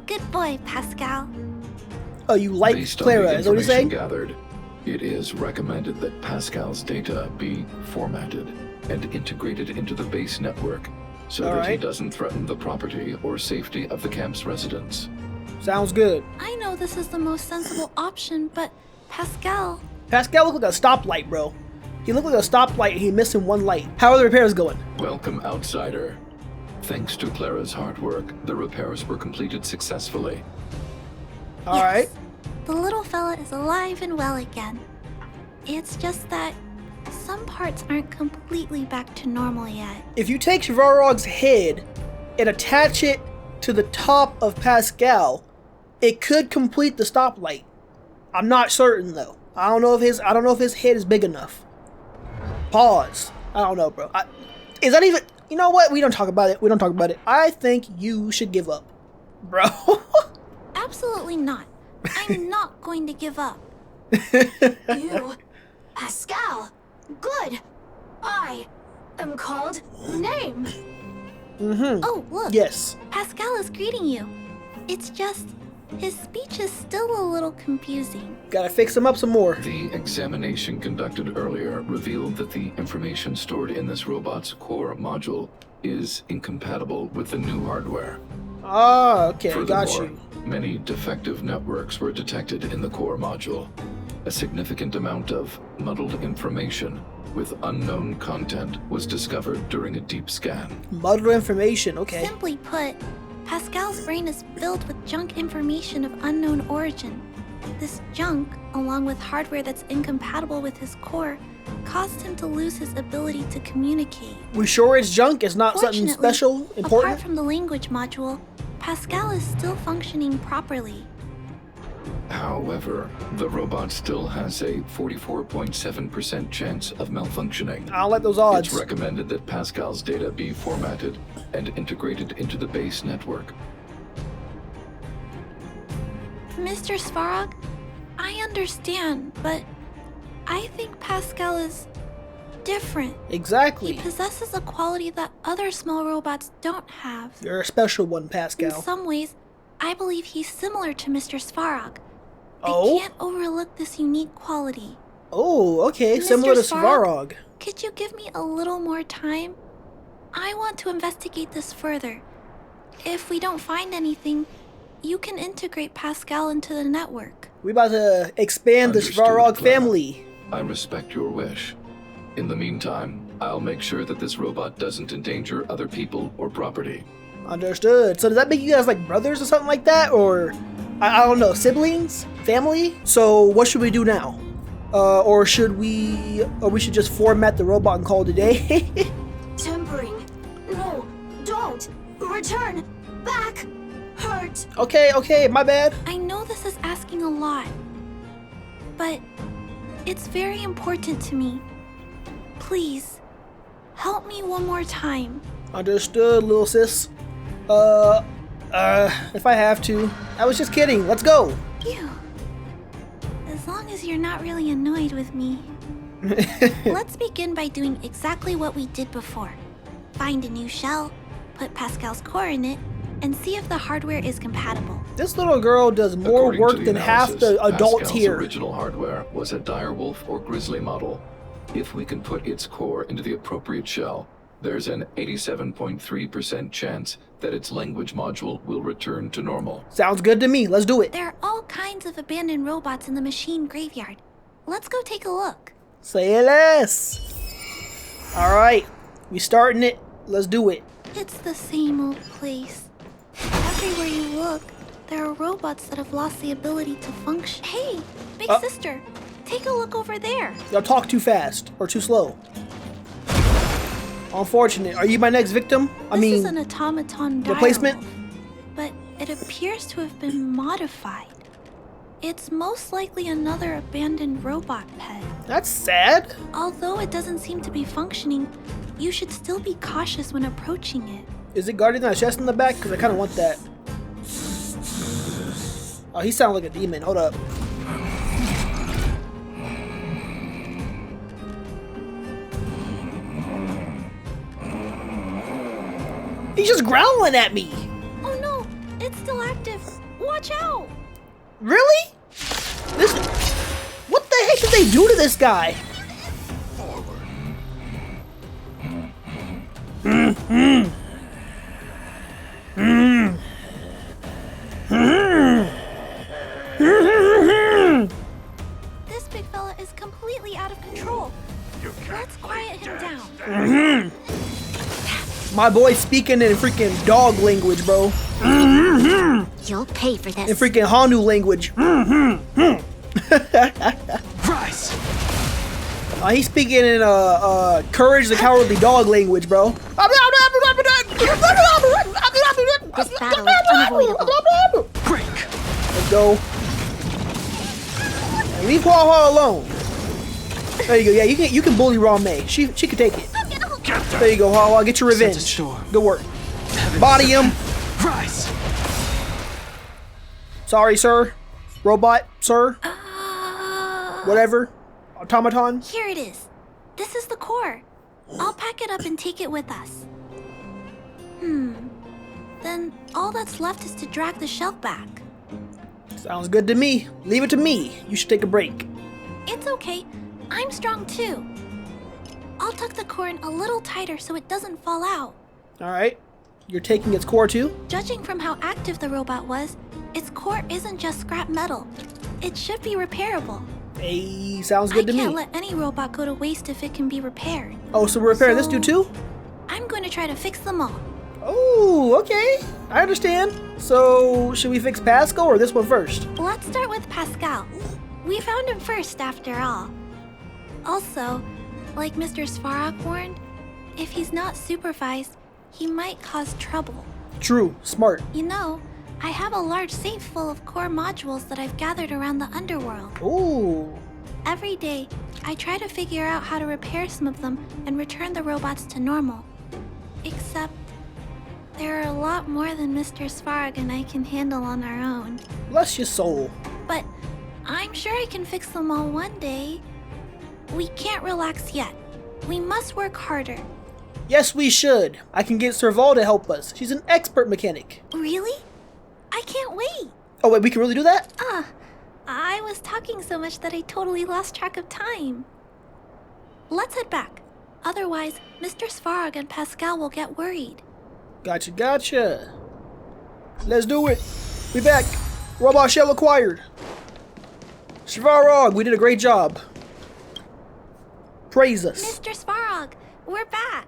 Speaker 2: Good boy, Pascal.
Speaker 1: Oh, you like
Speaker 5: Based on
Speaker 1: Clara,
Speaker 5: the
Speaker 1: is that what you're saying?
Speaker 5: gathered, it is recommended that Pascal's data be formatted and integrated into the base network so that he
Speaker 1: Alright.
Speaker 5: doesn't threaten the property or safety of the camp's residents.
Speaker 1: Sounds good.
Speaker 2: I know this is the most sensible option, but Pascal...
Speaker 1: Pascal looked like a stoplight, bro. He looked like a stoplight and he missing one light. How are the repairs going?
Speaker 5: Welcome, outsider. Thanks to Clara's hard work, the repairs were completed successfully.
Speaker 1: Alright.
Speaker 2: Yes, the little fella is alive and well again. It's just that some parts aren't completely back to normal yet.
Speaker 1: If you take Svarog's head and attach it to the top of Pascal, it could complete the stoplight. I'm not certain though. I don't know if his head is big enough. Pause. I don't know, bro. Is that even? You know what? We don't talk about it. I think you should give up, bro.
Speaker 2: Absolutely not. I'm not going to give up.
Speaker 4: You, Pascal, good. I am called name.
Speaker 2: Oh, look.
Speaker 1: Yes.
Speaker 2: Pascal is greeting you. It's just, his speech is still a little confusing.
Speaker 1: Gotta fix him up some more.
Speaker 5: The examination conducted earlier revealed that the information stored in this robot's core module is incompatible with the new hardware.
Speaker 1: Ah, okay, got
Speaker 5: Furthermore,
Speaker 1: you.
Speaker 5: many defective networks were detected in the core module. A significant amount of muddled information with unknown content was discovered during a deep scan.
Speaker 1: Muddled information, okay.
Speaker 2: Simply put, Pascal's brain is filled with junk information of unknown origin. This junk, along with hardware that's incompatible with his core, caused him to lose his ability to communicate.
Speaker 1: We sure it's junk? It's not something
Speaker 2: Fortunately,
Speaker 1: special,
Speaker 2: apart
Speaker 1: important?
Speaker 2: from the language module, Pascal is still functioning properly.
Speaker 5: However, the robot still has a 44.7% chance of malfunctioning.
Speaker 1: I don't like those odds.
Speaker 5: It's recommended that Pascal's data be formatted and integrated into the base network.
Speaker 2: Mr. Svarog, I understand, but I think Pascal is different. He
Speaker 1: Exactly.
Speaker 2: possesses a quality that other small robots don't have.
Speaker 1: You're a special one,
Speaker 2: In
Speaker 1: Pascal.
Speaker 2: some ways, I believe he's similar to Mr. Svarog.
Speaker 1: Oh?
Speaker 2: I can't overlook this unique quality.
Speaker 1: Oh, okay.
Speaker 2: Mr.
Speaker 1: Similar to
Speaker 2: Svarog?
Speaker 1: Svarog.
Speaker 2: Could you give me a little more time? I want to investigate this further. If we don't find anything, you can integrate Pascal into the network.
Speaker 1: We about to expand the
Speaker 5: Understood,
Speaker 1: Svarog
Speaker 5: Clara.
Speaker 1: family.
Speaker 5: I respect your wish. In the meantime, I'll make sure that this robot doesn't endanger other people or property.
Speaker 1: Understood. So does that make you guys like brothers or something like that? Or, I don't know, siblings? Family? So what should we do now? Or should we just format the robot and call it a day?
Speaker 4: Tempering. No, don't. Return. Back. Hurt.
Speaker 1: Okay, my bad.
Speaker 2: I know this is asking a lot, but it's very important to me. Please, help me one more time.
Speaker 1: Understood, little sis. If I have to. I was just kidding. Let's go.
Speaker 2: Phew. As long as you're not really annoyed with me. Let's begin by doing exactly what we did before. Find a new shell, put Pascal's core in it, and see if the hardware is compatible.
Speaker 1: This little girl does more
Speaker 5: According
Speaker 1: work
Speaker 5: to the
Speaker 1: than half
Speaker 5: analysis,
Speaker 1: the adults
Speaker 5: Pascal's
Speaker 1: here.
Speaker 5: original hardware was a direwolf or grizzly model. If we can put its core into the appropriate shell, there's an 87.3% chance that its language module will return to normal.
Speaker 1: Sounds good to me. Let's do it.
Speaker 2: There are all kinds of abandoned robots in the machine graveyard. Let's go take a look.
Speaker 1: Say less. Alright, we starting it. Let's do it.
Speaker 2: It's the same old place. Everywhere you look, there are robots that have lost the ability to function. Hey, big sister, take a look over there.
Speaker 1: Y'all talk too fast or too slow. Unfortunate. Are you my next victim?
Speaker 2: This is an automaton
Speaker 1: replacement?
Speaker 2: direwolf, but it appears to have been modified. It's most likely another abandoned robot pet.
Speaker 1: That's sad.
Speaker 2: Although it doesn't seem to be functioning, you should still be cautious when approaching it.
Speaker 1: Is it guarding that chest in the back? Because I kind of want that. Oh, he sounds like a demon. Hold up. He's just growling at me.
Speaker 2: Oh no, it's still active. Watch out!
Speaker 1: Really? This. What the heck did they do to this guy?
Speaker 2: This big fella is completely out of control. Let's quiet him down.
Speaker 1: My boy's speaking in freaking dog language, bro.
Speaker 4: You'll pay for this.
Speaker 1: In freaking Hanu language.
Speaker 6: Rise!
Speaker 1: He's speaking in Courage the Cowardly Dog language, bro.
Speaker 4: This battle is unavoidable.
Speaker 6: Break!
Speaker 1: Let's go. And leave Hua alone. There you go. Yeah, you can bully Raw May. She can take it. There you go, Hua. Get your revenge.
Speaker 6: Sense a storm.
Speaker 1: Good work. Body him.
Speaker 6: Rise!
Speaker 1: Sorry, sir. Robot, sir. Whatever. Automaton.
Speaker 2: Here it is. This is the core. I'll pack it up and take it with us. Then all that's left is to drag the shell back.
Speaker 1: Sounds good to me. Leave it to me. You should take a break.
Speaker 2: It's okay. I'm strong too. I'll tuck the core in a little tighter so it doesn't fall out.
Speaker 1: Alright. You're taking its core too?
Speaker 2: Judging from how active the robot was, its core isn't just scrap metal. It should be repairable.
Speaker 1: Hey, sounds good to
Speaker 2: I can't
Speaker 1: me.
Speaker 2: let any robot go to waste if it can be repaired.
Speaker 1: Oh, so we're repairing this dude too?
Speaker 2: I'm going to try to fix them all.
Speaker 1: Oh, okay. I understand. So, should we fix Pascal or this one first?
Speaker 2: Let's start with Pascal. We found him first, after all. Also, like Mr. Svarog warned, if he's not supervised, he might cause trouble.
Speaker 1: True. Smart.
Speaker 2: You know, I have a large safe full of core modules that I've gathered around the underworld.
Speaker 1: Ooh.
Speaker 2: Every day, I try to figure out how to repair some of them and return the robots to normal. Except, there are a lot more than Mr. Svarog and I can handle on our own.
Speaker 1: Bless your soul.
Speaker 2: But I'm sure I can fix them all one day. We can't relax yet. We must work harder.
Speaker 1: Yes, we should. I can get Serval to help us. She's an expert mechanic.
Speaker 2: Really? I can't wait.
Speaker 1: Oh, wait, we can really do that?
Speaker 2: I was talking so much that I totally lost track of time. Let's head back. Otherwise, Mr. Svarog and Pascal will get worried.
Speaker 1: Gotcha. Let's do it. We back. Robot shell acquired. Svarog, we did a great job. Praise us.
Speaker 2: Mr. Svarog, we're back.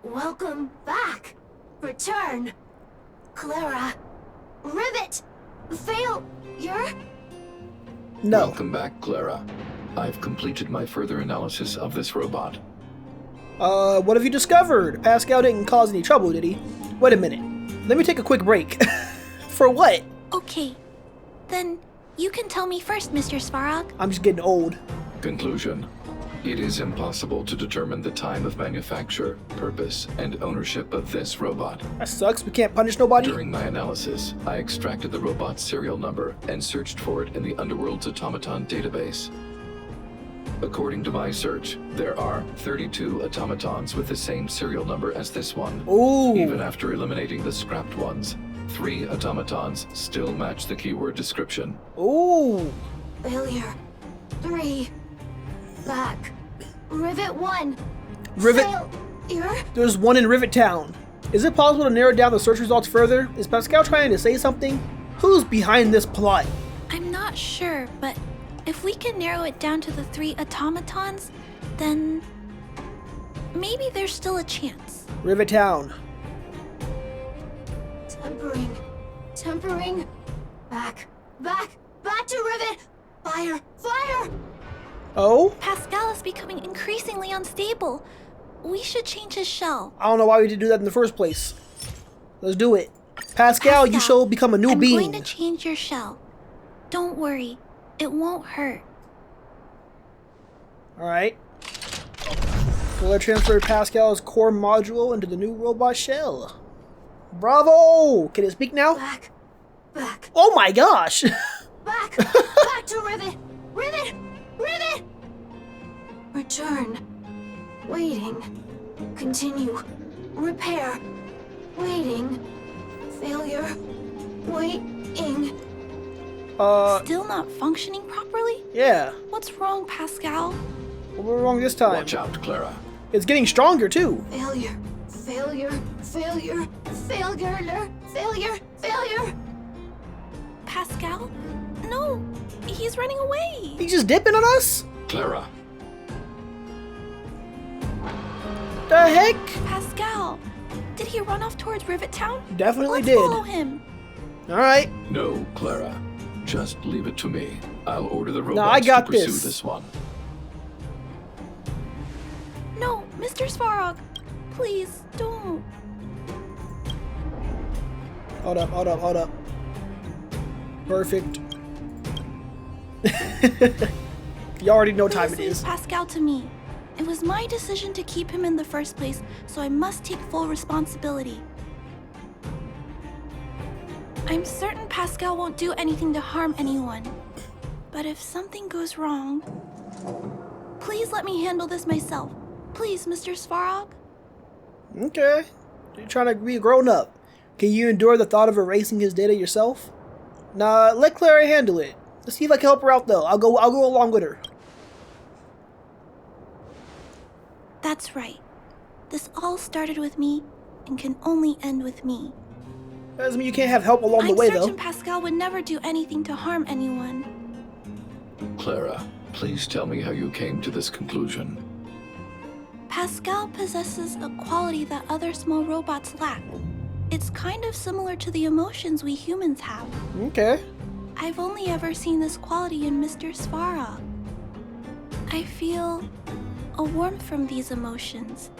Speaker 4: Welcome back. Return. Clara. Rivet. Failure.
Speaker 1: No.
Speaker 5: Welcome back, Clara. I've completed my further analysis of this robot.
Speaker 1: What have you discovered? Pascal didn't cause any trouble, did he? Wait a minute. Let me take a quick break. For what?
Speaker 2: Okay, then you can tell me first, Mr. Svarog.
Speaker 1: I'm just getting old.
Speaker 5: Conclusion. It is impossible to determine the time of manufacture, purpose, and ownership of this robot.
Speaker 1: That sucks. We can't punish nobody.
Speaker 5: During my analysis, I extracted the robot's serial number and searched for it in the Underworld's automaton database. According to my search, there are 32 automatons with the same serial number as this one.
Speaker 1: Ooh.
Speaker 5: Even after eliminating the scrapped ones, 3 automatons still match the keyword description.
Speaker 1: Ooh.
Speaker 4: Failure. 3. Back. Rivet 1.
Speaker 1: Rivet.
Speaker 4: Failure.
Speaker 1: There's one in Rivet Town. Is it possible to narrow down the search results further? Is Pascal trying to say something? Who's behind this plot?
Speaker 2: I'm not sure, but if we can narrow it down to the 3 automatons, then maybe there's still a chance.
Speaker 1: Rivet Town.
Speaker 4: Tempering. Tempering. Back. Back. Back to Rivet. Fire. Fire.
Speaker 1: Oh?
Speaker 2: Pascal is becoming increasingly unstable. We should change his shell.
Speaker 1: I don't know why we did do that in the first place. Let's do it. Pascal, you shall become a new
Speaker 2: I'm
Speaker 1: being.
Speaker 2: going to change your shell. Don't worry. It won't hurt.
Speaker 1: Alright. So let's transfer Pascal's core module into the new robot shell. Bravo! Can it speak now?
Speaker 4: Back. Back.
Speaker 1: Oh my gosh!
Speaker 4: Back. Back to Rivet. Rivet. Rivet. Return. Waiting. Continue. Repair. Waiting. Failure. Waiting.
Speaker 2: Still not functioning properly?
Speaker 1: Yeah.
Speaker 2: What's wrong, Pascal?
Speaker 1: What went wrong this time?
Speaker 5: Watch out, Clara.
Speaker 1: It's getting stronger too.
Speaker 4: Failure. Failure. Failure. Failure. Failure. Failure.
Speaker 2: Pascal? No, he's running away.
Speaker 1: He's just dipping on us?
Speaker 5: Clara.
Speaker 1: The heck?
Speaker 2: Pascal, did he run off towards Rivet Town?
Speaker 1: Definitely
Speaker 2: Let's
Speaker 1: did.
Speaker 2: follow him.
Speaker 1: Alright.
Speaker 5: No, Clara. Just leave it to me. I'll order the
Speaker 1: I
Speaker 5: robots
Speaker 1: got
Speaker 5: to pursue
Speaker 1: this.
Speaker 5: this one.
Speaker 2: No, Mr. Svarog, please don't.
Speaker 1: Hold up, hold up, hold up. Perfect. You already know what time it
Speaker 2: Please leave
Speaker 1: is.
Speaker 2: Pascal to me. It was my decision to keep him in the first place, so I must take full responsibility. I'm certain Pascal won't do anything to harm anyone. But if something goes wrong, please let me handle this myself. Please, Mr. Svarog.
Speaker 1: Okay. You're trying to be grown up. Can you endure the thought of erasing his data yourself? Nah, let Clara handle it. Let's see if I can help her out though. I'll go along with her.
Speaker 2: That's right. This all started with me and can only end with me.
Speaker 1: That doesn't mean you can't have help along the
Speaker 2: I'm
Speaker 1: way
Speaker 2: certain
Speaker 1: though.
Speaker 2: Pascal would never do anything to harm anyone.
Speaker 5: Clara, please tell me how you came to this conclusion.
Speaker 2: Pascal possesses a quality that other small robots lack. It's kind of similar to the emotions we humans have.
Speaker 1: Okay.
Speaker 2: I've only ever seen this quality in Mr. Svarog. I feel a warmth from these emotions.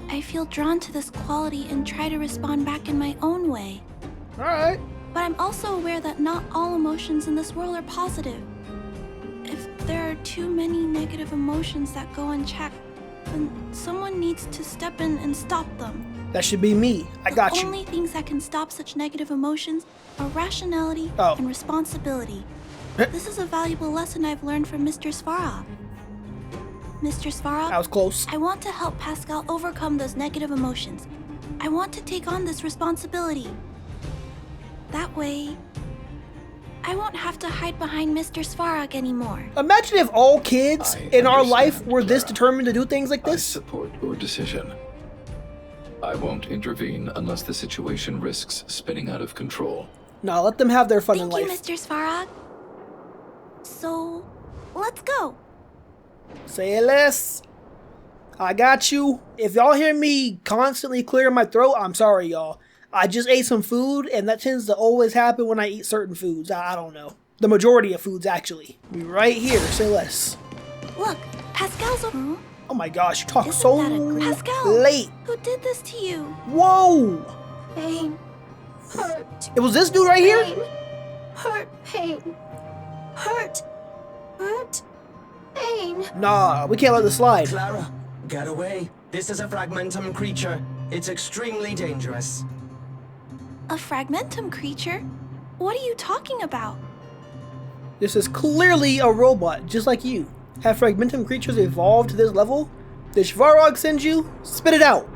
Speaker 2: I feel drawn to this quality and try to respond back in my own way.
Speaker 1: Alright.
Speaker 2: But I'm also aware that not all emotions in this world are positive. If there are too many negative emotions that go unchecked, then someone needs to step in and stop them.
Speaker 1: That should be me. I got
Speaker 2: The
Speaker 1: you.
Speaker 2: only things that can stop such negative emotions are rationality
Speaker 1: Oh.
Speaker 2: and responsibility. This is a valuable lesson I've learned from Mr. Svarog. Mr. Svarog,
Speaker 1: I was close.
Speaker 2: I want to help Pascal overcome those negative emotions. I want to take on this responsibility. That way, I won't have to hide behind Mr. Svarog anymore.
Speaker 1: Imagine if all kids
Speaker 5: I
Speaker 1: in our
Speaker 5: understand,
Speaker 1: life were this
Speaker 5: Clara.
Speaker 1: determined to do things like
Speaker 5: I
Speaker 1: this.
Speaker 5: support your decision. I won't intervene unless the situation risks spinning out of control.
Speaker 1: No, let them have their fun in
Speaker 2: Thank
Speaker 1: life.
Speaker 2: you, Mr. Svarog. So, let's go.
Speaker 1: Say less. I got you. If y'all hear me constantly clearing my throat, I'm sorry, y'all. I just ate some food, and that tends to always happen when I eat certain foods. I don't know. The majority of foods, actually. Be right here. Say less.
Speaker 2: Look, Pascal's over.
Speaker 1: Oh my gosh, you talk
Speaker 2: Isn't
Speaker 1: so
Speaker 2: that a great Pascal?
Speaker 1: late.
Speaker 2: Who did this to you?
Speaker 1: Whoa!
Speaker 4: Pain. Hurt.
Speaker 1: It was this dude right here?
Speaker 4: Pain. Hurt. Pain. Hurt. Hurt. Pain.
Speaker 1: Nah, we can't let this slide.
Speaker 8: Clara, get away. This is a fragmentum creature. It's extremely dangerous.
Speaker 2: A fragmentum creature? What are you talking about?
Speaker 1: This is clearly a robot, just like you. Have fragmentum creatures evolved to this level? Did Svarog send you? Spit it out.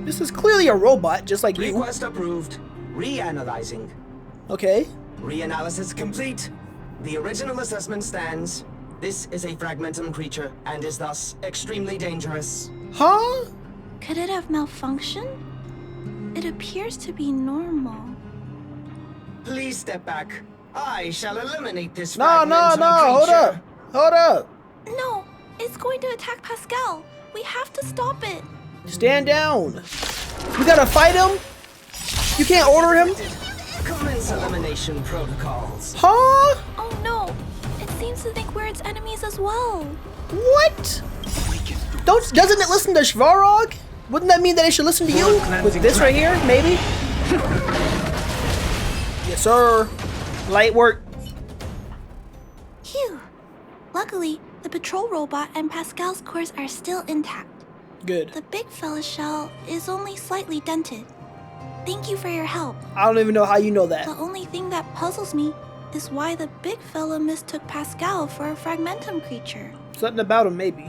Speaker 1: This is clearly a robot, just like you.
Speaker 8: Request approved. Reanalyzing.
Speaker 1: Okay.
Speaker 8: Reanalysis complete. The original assessment stands. This is a fragmentum creature and is thus extremely dangerous.
Speaker 1: Huh?
Speaker 2: Could it have malfunctioned? It appears to be normal.
Speaker 8: Please step back. I shall eliminate this
Speaker 1: No,
Speaker 8: fragmentum
Speaker 1: hold
Speaker 8: creature.
Speaker 1: up. Hold up.
Speaker 2: No, it's going to attack Pascal. We have to stop it.
Speaker 1: Stand down. We gotta fight him? You can't order him?
Speaker 8: Commence elimination protocols.
Speaker 1: Huh?
Speaker 2: Oh no, it seems to think we're its enemies as well.
Speaker 1: What? Doesn't it listen to Svarog? Wouldn't that mean that it should listen to you? With this right here, maybe? Yes, sir. Light work.
Speaker 2: Phew. Luckily, the patrol robot and Pascal's cores are still intact.
Speaker 1: Good.
Speaker 2: The big fella's shell is only slightly dented. Thank you for your help.
Speaker 1: I don't even know how you know that.
Speaker 2: The only thing that puzzles me is why the big fella mistook Pascal for a fragmentum creature.
Speaker 1: Something about him, maybe,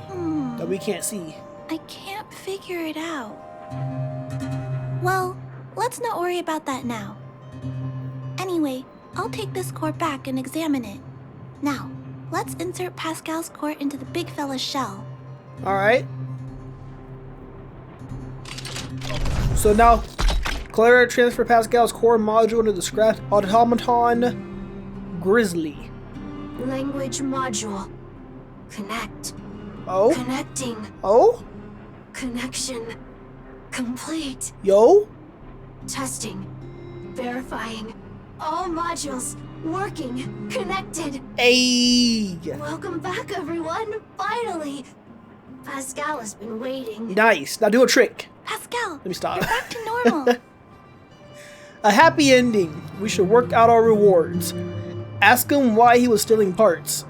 Speaker 1: that we can't see.
Speaker 2: I can't figure it out. Well, let's not worry about that now. Anyway, I'll take this core back and examine it. Now, let's insert Pascal's core into the big fella's shell.
Speaker 1: Alright. So now, Clara transfer Pascal's core module into the scrapped automaton Grizzly.
Speaker 4: Language module. Connect.
Speaker 1: Oh?
Speaker 4: Connecting.
Speaker 1: Oh?
Speaker 4: Connection. Complete.
Speaker 1: Yo?
Speaker 4: Testing. Verifying. All modules working. Connected.
Speaker 1: Hey!
Speaker 4: Welcome back, everyone. Finally. Pascal has been waiting.
Speaker 1: Nice. Now do a trick.
Speaker 2: Pascal,
Speaker 1: Let me stop.
Speaker 2: you're back to normal.
Speaker 1: A happy ending. We should work out our rewards. Ask him why he was stealing parts.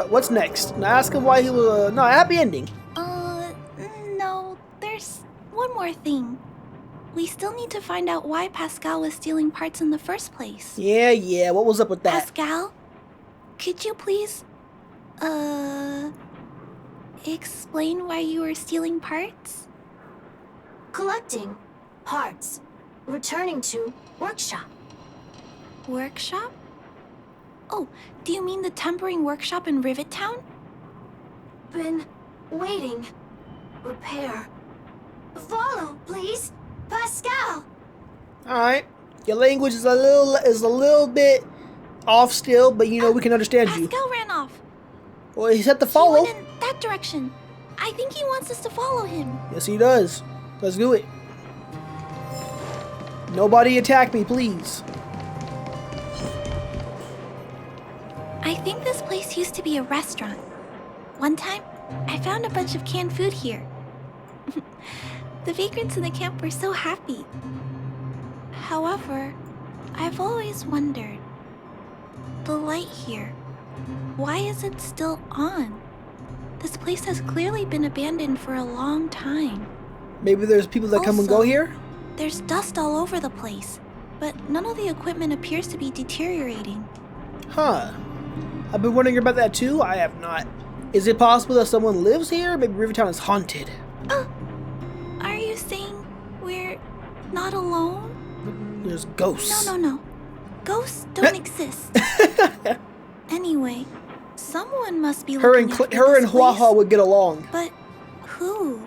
Speaker 1: What's next? Now ask him why he was. No, happy ending.
Speaker 2: No, there's one more thing. We still need to find out why Pascal was stealing parts in the first place.
Speaker 1: Yeah. What was up with that?
Speaker 2: Pascal, could you please, explain why you were stealing parts?
Speaker 4: Collecting. Parts. Returning to workshop.
Speaker 2: Workshop? Oh, do you mean the tempering workshop in Rivet Town?
Speaker 4: Been waiting. Repair. Follow, please. Pascal.
Speaker 1: Alright. Your language is a little bit off still, but you know we can understand you.
Speaker 2: Pascal ran off.
Speaker 1: Well, he said to
Speaker 2: He
Speaker 1: follow.
Speaker 2: went in that direction. I think he wants us to follow him.
Speaker 1: Yes, he does. Let's do it. Nobody attack me, please.
Speaker 2: I think this place used to be a restaurant. One time, I found a bunch of canned food here. The vagrants in the camp were so happy. However, I've always wondered, the light here, why is it still on? This place has clearly been abandoned for a long time.
Speaker 1: Maybe there's people that come and go
Speaker 2: Also,
Speaker 1: here?
Speaker 2: There's dust all over the place, but none of the equipment appears to be deteriorating.
Speaker 1: Huh. I've been wondering about that too. I have not. Is it possible that someone lives here? Maybe Rivertown is haunted.
Speaker 2: Are you saying we're not alone?
Speaker 1: There's ghosts.
Speaker 2: No. Ghosts don't exist. Anyway, someone must be
Speaker 1: Her
Speaker 2: looking
Speaker 1: and
Speaker 2: after
Speaker 1: her
Speaker 2: this
Speaker 1: and Huaha
Speaker 2: place.
Speaker 1: would get along.
Speaker 2: But who?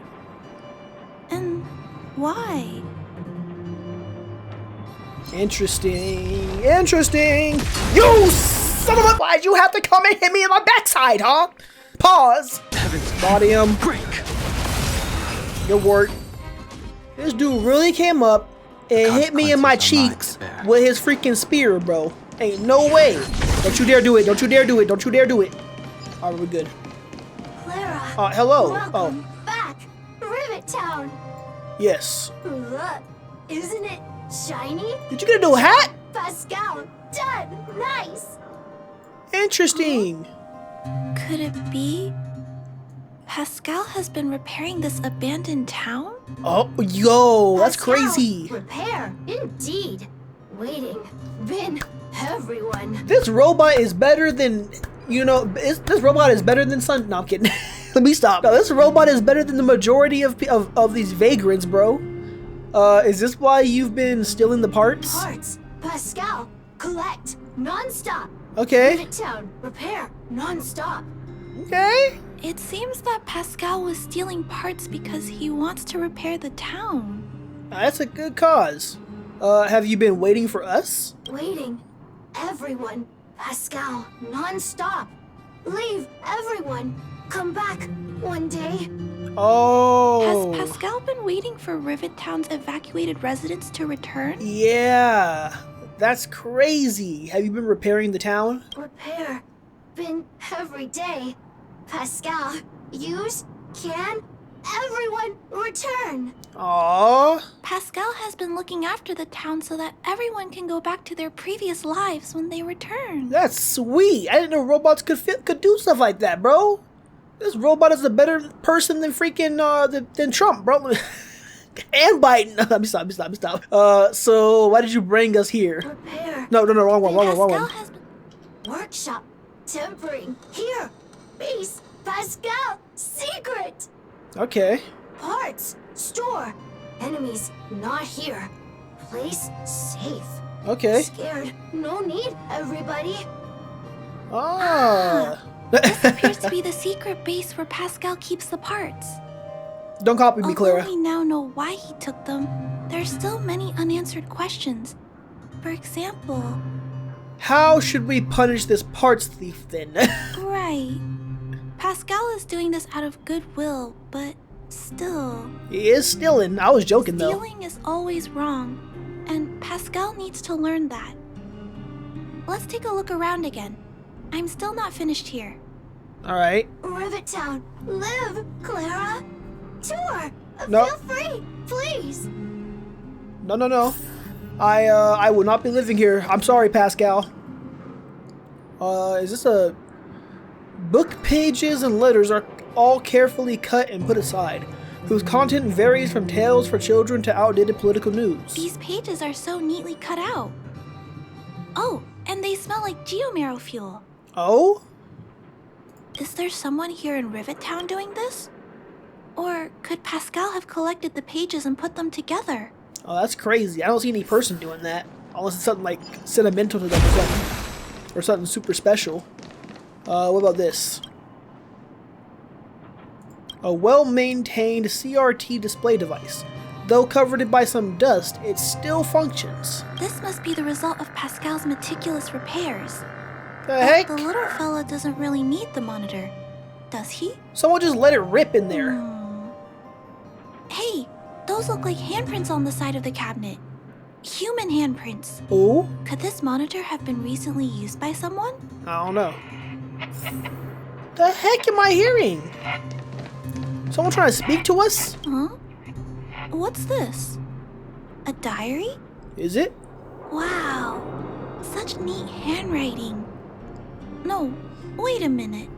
Speaker 2: And Why?
Speaker 1: Interesting. Interesting. You son of a... Why'd you have to come and hit me in my backside, huh? Pause. Body him.
Speaker 6: Break.
Speaker 1: Good work. This dude really came up and hit me in my cheeks with his freaking spear, bro. Ain't no way. Don't you dare do it. Don't you dare do it. Don't you dare do it. Alright, we're good.
Speaker 4: Clara.
Speaker 1: Hello.
Speaker 4: Welcome back. Rivet Town.
Speaker 1: Yes.
Speaker 4: Look, isn't it shiny?
Speaker 1: Did you get a new hat?
Speaker 4: Pascal, done. Nice.
Speaker 1: Interesting.
Speaker 2: Could it be? Pascal has been repairing this abandoned town?
Speaker 1: Oh, yo, that's
Speaker 4: Pascal,
Speaker 1: crazy.
Speaker 4: Repair, indeed. Waiting. Been everyone.
Speaker 1: This robot is better than, you know, this robot is better than Sun. No, I'm kidding. Let me stop. No, this robot is better than the majority of these vagrants, bro. Is this why you've been stealing the parts?
Speaker 4: Parts. Pascal, collect. Non-stop.
Speaker 1: Okay.
Speaker 4: Rivet Town, repair. Non-stop.
Speaker 1: Okay.
Speaker 2: It seems that Pascal was stealing parts because he wants to repair the town.
Speaker 1: That's a good cause. Have you been waiting for us?
Speaker 4: Waiting. Everyone. Pascal, non-stop. Leave, everyone. Come back one day.
Speaker 1: Oh.
Speaker 2: Has Pascal been waiting for Rivet Town's evacuated residents to return?
Speaker 1: Yeah. That's crazy. Have you been repairing the town?
Speaker 4: Repair. Been every day. Pascal, use, can, everyone return.
Speaker 1: Aww.
Speaker 2: Pascal has been looking after the town so that everyone can go back to their previous lives when they return.
Speaker 1: That's sweet. I didn't know robots could do stuff like that, bro. This robot is a better person than freaking than Trump, bro. And Biden. Let me stop. So why did you bring us here?
Speaker 4: Repair.
Speaker 1: No, wrong one.
Speaker 4: Pascal has been... Workshop. Tempering. Here. Base. Pascal. Secret.
Speaker 1: Okay.
Speaker 4: Parts. Store. Enemies. Not here. Place safe.
Speaker 1: Okay.
Speaker 4: Scared. No need, everybody.
Speaker 1: Ah.
Speaker 2: This appears to be the secret base where Pascal keeps the parts.
Speaker 1: Don't copy me, Clara.
Speaker 2: Although we now know why he took them, there are still many unanswered questions. For example...
Speaker 1: How should we punish this parts thief then?
Speaker 2: Right. Pascal is doing this out of goodwill, but still...
Speaker 1: He is stealing. I was joking though.
Speaker 2: Stealing is always wrong, and Pascal needs to learn that. Let's take a look around again. I'm still not finished here.
Speaker 1: Alright.
Speaker 4: Rivet Town. Live, Clara. Tour.
Speaker 1: No.
Speaker 4: Feel free, please.
Speaker 1: No. I will not be living here. I'm sorry, Pascal. Is this a... Book pages and letters are all carefully cut and put aside, whose content varies from tales for children to outdated political news.
Speaker 2: These pages are so neatly cut out. Oh, and they smell like geomarrow fuel.
Speaker 1: Oh?
Speaker 2: Is there someone here in Rivet Town doing this? Or could Pascal have collected the pages and put them together?
Speaker 1: Oh, that's crazy. I don't see any person doing that. Unless it's something like sentimental to them or something. Or something super special. What about this? A well-maintained CRT display device. Though covered by some dust, it still functions.
Speaker 2: This must be the result of Pascal's meticulous repairs.
Speaker 1: The heck?
Speaker 2: The little fella doesn't really need the monitor, does he?
Speaker 1: Someone just let it rip in there.
Speaker 2: Hey, those look like handprints on the side of the cabinet. Human handprints.
Speaker 1: Oh?
Speaker 2: Could this monitor have been recently used by someone?
Speaker 1: I don't know. The heck am I hearing? Someone trying to speak to us?
Speaker 2: Huh? What's this? A diary?
Speaker 1: Is it?
Speaker 2: Wow, such neat handwriting. No, wait a minute.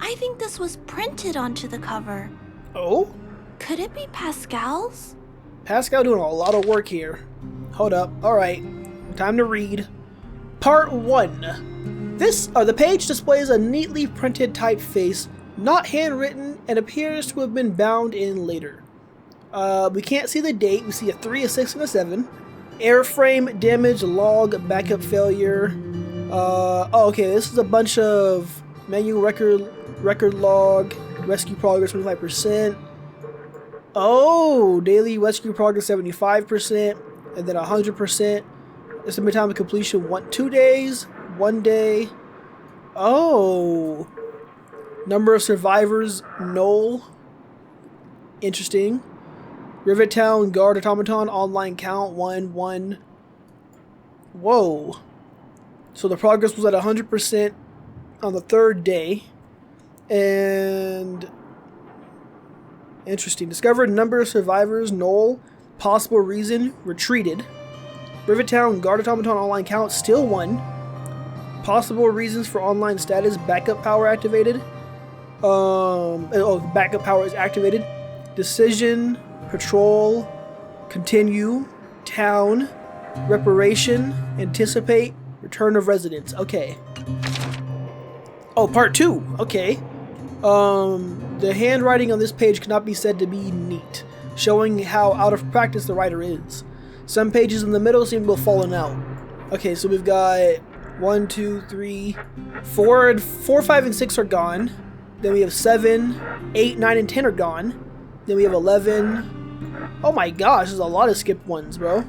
Speaker 2: I think this was printed onto the cover.
Speaker 1: Oh?
Speaker 2: Could it be Pascal's?
Speaker 1: Pascal doing a lot of work here. Hold up. Alright. Time to read. Part 1. The page displays a neatly printed typeface, not handwritten, and appears to have been bound in later. We can't see the date. We see a 3, a 6, and a 7. Airframe damage, log, backup failure. Oh, okay. This is a bunch of manual record log, rescue progress 25%. Oh, daily rescue progress 75%, and then 100%. Estimate time of completion 2 days, 1 day. Oh, number of survivors null. Interesting. Rivet Town Guard Automaton online count 1. Whoa. So the progress was at 100% on the 3rd day. And interesting. Discovered number of survivors null. Possible reason retreated. Rivet Town Guard Automaton online count still 1. Possible reasons for online status backup power activated. Backup power is activated. Decision, patrol, continue, town, reparation, anticipate, return of residents. Okay. Oh, part 2. Okay. The handwriting on this page cannot be said to be neat, showing how out of practice the writer is. Some pages in the middle seem to have fallen out. Okay, so we've got 1, 2, 3, 4, 5, and 6 are gone. Then we have 7, 8, 9, and 10 are gone. Then we have 11. Oh my gosh, there's a lot of skipped ones, bro.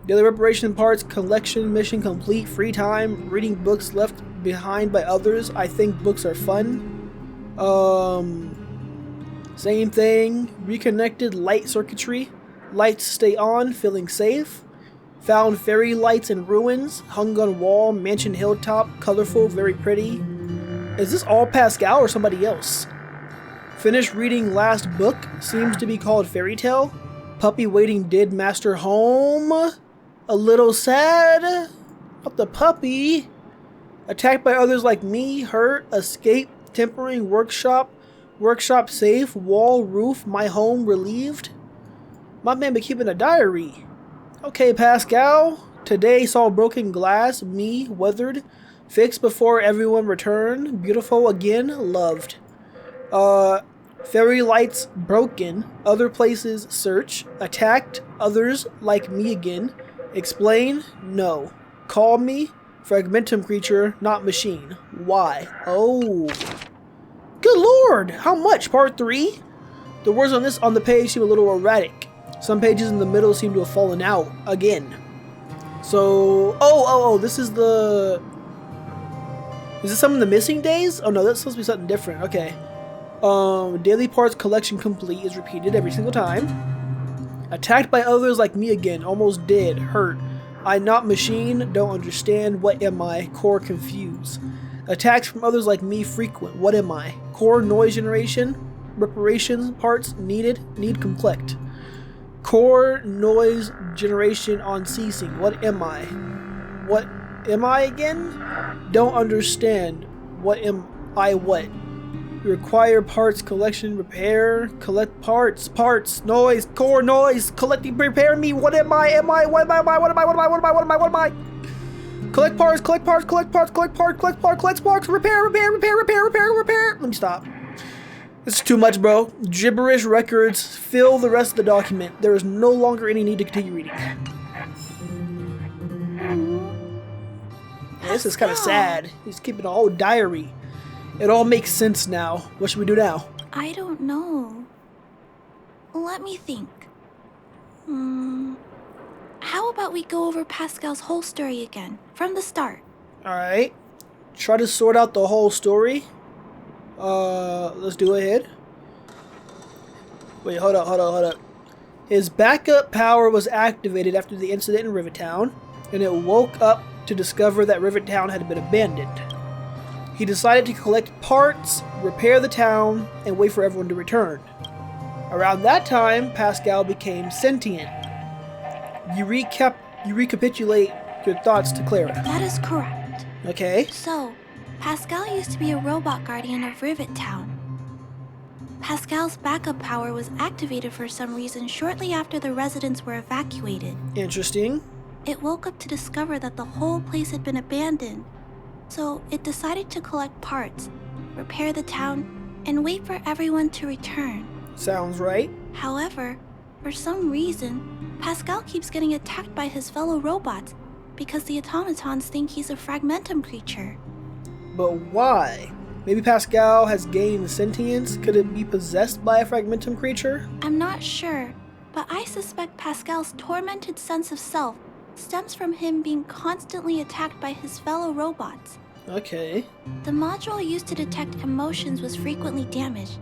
Speaker 1: Daily reparation parts, collection mission complete, free time, reading books left behind by others. I think books are fun. Same thing. Reconnected light circuitry. Lights stay on, feeling safe. Found fairy lights in ruins. Hung on wall, mansion hilltop, colorful, very pretty. Is this all Pascal or somebody else? Finished reading last book. Seems to be called Fairy Tale. Puppy waiting did master home. A little sad. Not the puppy. Attacked by others like me. Hurt. Escape. Tempering workshop. Workshop safe. Wall roof. My home relieved. My man been keeping a diary. Okay, Pascal. Today saw broken glass. Me. Weathered. Fixed before everyone returned. Beautiful again. Loved. Fairy lights broken. Other places search. Attacked. Others like me again. Explain. No. Call me. Fragmentum creature, not machine. Why? Oh. Good lord! How much? Part 3? The words on the page seem a little erratic. Some pages in the middle seem to have fallen out again. So, this is the... Is this some of the missing days? Oh no, that's supposed to be something different. Okay. Daily parts collection complete is repeated every single time. Attacked by others like me again. Almost dead. Hurt. I not machine. Don't understand. What am I? Core confused. Attacks from others like me frequent. What am I? Core noise generation. Reparations parts needed. Need complete. Core noise generation on ceasing. What am I? What am I again? Don't understand. What am I? What? Require parts collection, repair, collect parts, noise, core noise, collecting, prepare me. What am I? What am I? Collect parts, repair. Let me stop. This is too much, bro. Gibberish records fill the rest of the document. There is no longer any need to continue reading. Yeah, this is kind of sad. He's keeping a whole diary. It all makes sense now. What should we do now?
Speaker 2: I don't know. Let me think. How about we go over Pascal's whole story again, from the start?
Speaker 1: Alright. Try to sort out the whole story. Let's do it ahead. Wait, hold up. His backup power was activated after the incident in Rivet Town, and it woke up to discover that Rivet Town had been abandoned. He decided to collect parts, repair the town, and wait for everyone to return. Around that time, Pascal became sentient. You recapitulate your thoughts to Clara.
Speaker 2: That is correct.
Speaker 1: Okay.
Speaker 2: So, Pascal used to be a robot guardian of Rivet Town. Pascal's backup power was activated for some reason shortly after the residents were evacuated.
Speaker 1: Interesting.
Speaker 2: It woke up to discover that the whole place had been abandoned. So it decided to collect parts, repair the town, and wait for everyone to return.
Speaker 1: Sounds right.
Speaker 2: However, for some reason, Pascal keeps getting attacked by his fellow robots because the automatons think he's a fragmentum creature.
Speaker 1: But why? Maybe Pascal has gained sentience? Could it be possessed by a fragmentum creature?
Speaker 2: I'm not sure, but I suspect Pascal's tormented sense of self stems from him being constantly attacked by his fellow robots.
Speaker 1: Okay.
Speaker 2: The module used to detect emotions was frequently damaged,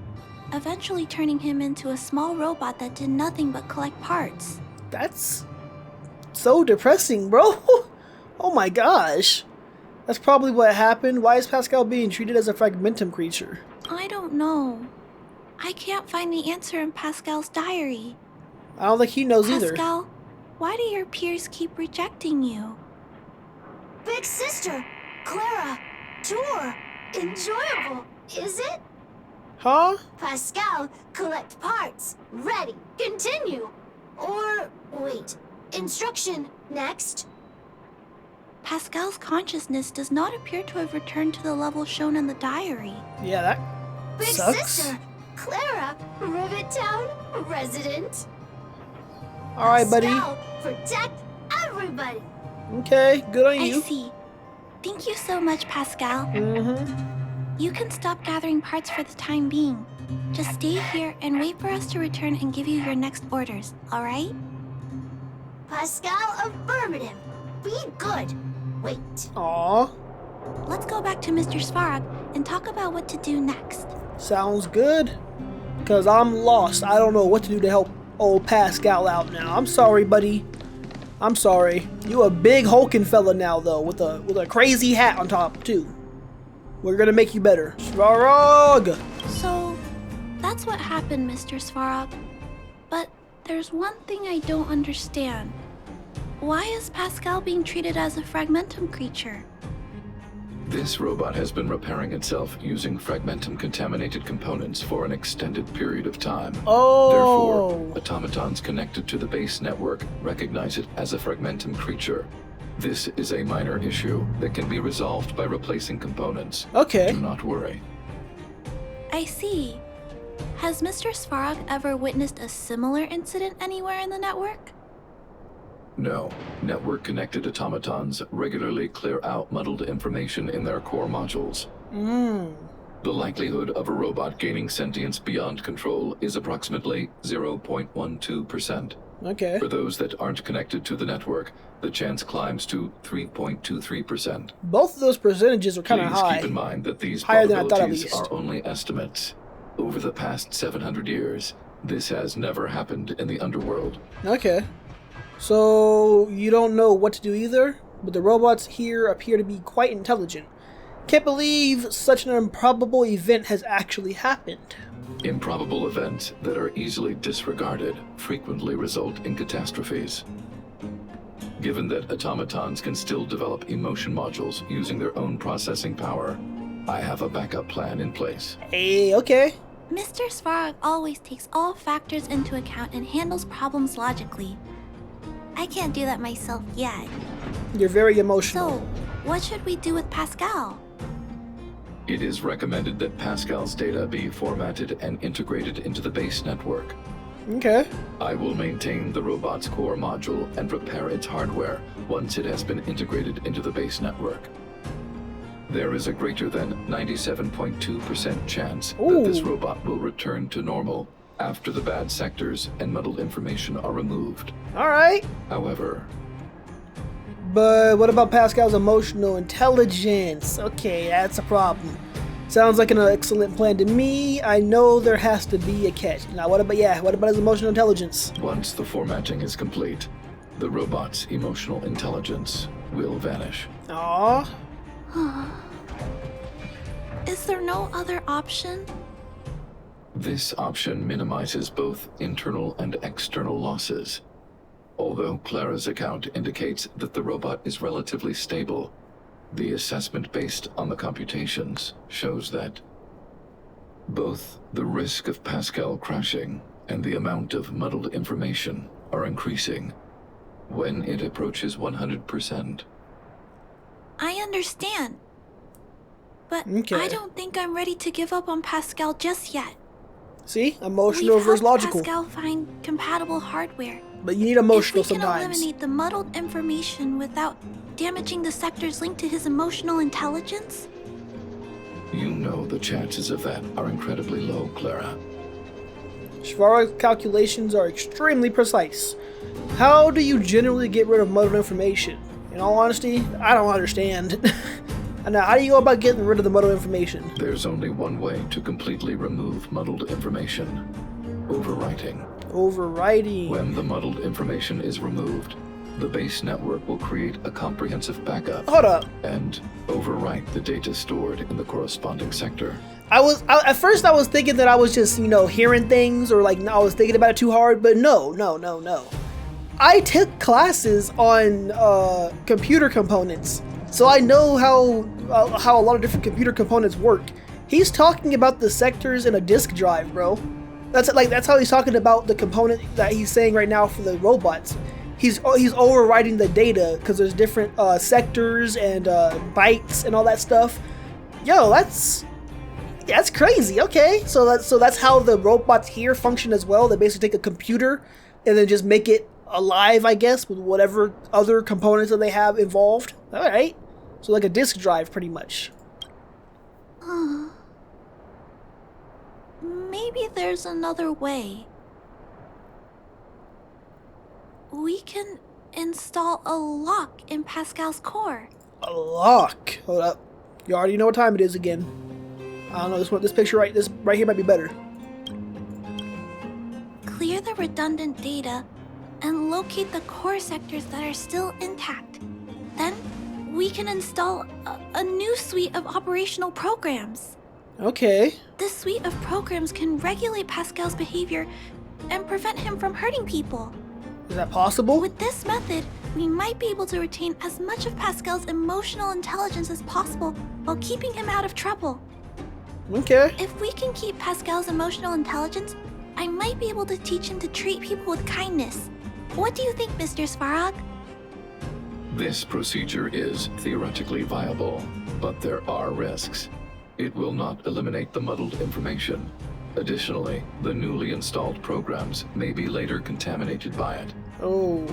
Speaker 2: eventually turning him into a small robot that did nothing but collect parts.
Speaker 1: That's so depressing, bro. Oh my gosh. That's probably what happened. Why is Pascal being treated as a fragmentum creature?
Speaker 2: I don't know. I can't find the answer in Pascal's diary.
Speaker 1: I don't think he knows either.
Speaker 2: Pascal, why do your peers keep rejecting you?
Speaker 4: Big sister, Clara, tour, enjoyable, is it?
Speaker 1: Huh?
Speaker 4: Pascal, collect parts, ready, continue. Or, wait, instruction, next.
Speaker 2: Pascal's consciousness does not appear to have returned to the level shown in the diary.
Speaker 1: Yeah, that
Speaker 4: Big
Speaker 1: sucks.
Speaker 4: sister, Clara, Rivet Town, resident.
Speaker 1: Alright, buddy.
Speaker 4: Pascal, protect everybody.
Speaker 1: Okay, good on
Speaker 2: I
Speaker 1: you.
Speaker 2: see. Thank you so much, Pascal.
Speaker 1: Mm-hmm.
Speaker 2: You can stop gathering parts for the time being. Just stay here and wait for us to return and give you your next orders, alright?
Speaker 4: Pascal, affirmative. Be good. Wait.
Speaker 1: Aw,
Speaker 2: Let's go back to Mr. Svarog and talk about what to do next.
Speaker 1: sounds good. Cause I'm lost. I don't know what to do to help old Pascal out now. I'm sorry, buddy. I'm sorry. You a big hulking fella now, though, with a crazy hat on top too. We're gonna make you better, Svarog.
Speaker 2: So, that's what happened, Mr. Svarog. But there's one thing I don't understand. Why is Pascal being treated as a fragmentum creature?
Speaker 5: This robot has been repairing itself using fragmentum-contaminated components for an extended period of time.
Speaker 1: Oh.
Speaker 5: Therefore, automatons connected to the base network recognize it as a fragmentum creature. This is a minor issue that can be resolved by replacing components.
Speaker 1: Okay.
Speaker 5: Do not worry.
Speaker 2: I see. Has Mr. Svarog ever witnessed a similar incident anywhere in the network?
Speaker 5: No. Network-connected automatons regularly clear out muddled information in their core modules. The likelihood of a robot gaining sentience beyond control is approximately 0.12%.
Speaker 1: Okay.
Speaker 5: For those that aren't connected to the network, the chance climbs to 3.23%.
Speaker 1: Both of those percentages are kind of
Speaker 5: Please
Speaker 1: high.
Speaker 5: keep in mind that these
Speaker 1: Higher than I thought, at
Speaker 5: probabilities
Speaker 1: least.
Speaker 5: are only estimates. Over the past 700 years, this has never happened in the underworld.
Speaker 1: Okay. So, you don't know what to do either, but the robots here appear to be quite intelligent. Can't believe such an improbable event has actually happened.
Speaker 5: Improbable events that are easily disregarded frequently result in catastrophes. Given that automatons can still develop emotion modules using their own processing power, I have a backup plan in place.
Speaker 1: Hey, okay.
Speaker 2: Mr. Svarog always takes all factors into account and handles problems logically. I can't do that myself yet.
Speaker 1: You're very emotional.
Speaker 2: So, what should we do with Pascal?
Speaker 5: It is recommended that Pascal's data be formatted and integrated into the base network.
Speaker 1: Okay.
Speaker 5: I will maintain the robot's core module and repair its hardware once it has been integrated into the base network. There is a greater than 97.2% chance that this robot will return to normal after the bad sectors and muddled information are removed.
Speaker 1: Alright.
Speaker 5: However,
Speaker 1: But what about Pascal's emotional intelligence? Okay, that's a problem. Sounds like an excellent plan to me. I know there has to be a catch. Now, what about his emotional intelligence?
Speaker 5: once the formatting is complete, the robot's emotional intelligence will vanish.
Speaker 1: Aww.
Speaker 2: Is there no other option?
Speaker 5: This option minimizes both internal and external losses. Although Clara's account indicates that the robot is relatively stable, the assessment based on the computations shows that both the risk of Pascal crashing and the amount of muddled information are increasing when it approaches 100%.
Speaker 2: I understand. But
Speaker 1: Okay.
Speaker 2: I don't think I'm ready to give up on Pascal just yet.
Speaker 1: See? Emotional
Speaker 2: We've
Speaker 1: versus
Speaker 2: helped
Speaker 1: logical.
Speaker 2: Pascal find compatible hardware.
Speaker 1: But you need emotional
Speaker 2: If we can
Speaker 1: sometimes.
Speaker 2: eliminate the muddled information without damaging the sectors linked to his emotional intelligence,
Speaker 5: You know the chances of that are incredibly low, Clara.
Speaker 1: Svarog's calculations are extremely precise. How do you generally get rid of muddled information? In all honesty, I don't understand. And now, how do you go about getting rid of the muddled information?
Speaker 5: There's only one way to completely remove muddled information. Overwriting.
Speaker 1: Overwriting.
Speaker 5: When the muddled information is removed, the base network will create a comprehensive backup.
Speaker 1: Hold up.
Speaker 5: And overwrite the data stored in the corresponding sector.
Speaker 1: At first I was thinking that I was just, hearing things, or I was thinking about it too hard, but no. I took classes on computer components, so I know how a lot of different computer components work. He's talking about the sectors in a disk drive, bro. That's how he's talking about the component that he's saying right now for the robots. He's overwriting the data because there's different sectors and bytes and all that stuff. Yo, that's crazy. Okay, so that's how the robots here function as well. They basically take a computer and then just make it alive, I guess, with whatever other components that they have involved. All right, so like a disk drive, pretty much.
Speaker 2: Maybe there's another way. We can install a lock in Pascal's core.
Speaker 1: A lock? Hold up. You already know what time it is again. I don't know, this picture this right here might be better.
Speaker 2: Clear the redundant data and locate the core sectors that are still intact. Then we can install a new suite of operational programs.
Speaker 1: Okay.
Speaker 2: This suite of programs can regulate Pascal's behavior and prevent him from hurting people.
Speaker 1: Is that possible?
Speaker 2: With this method, we might be able to retain as much of Pascal's emotional intelligence as possible while keeping him out of trouble.
Speaker 1: Okay.
Speaker 2: If we can keep Pascal's emotional intelligence, I might be able to teach him to treat people with kindness. What do you think, Mr. Svarog?
Speaker 5: This procedure is theoretically viable, but there are risks. It will not eliminate the muddled information. Additionally, the newly installed programs may be later contaminated by it.
Speaker 1: Oh.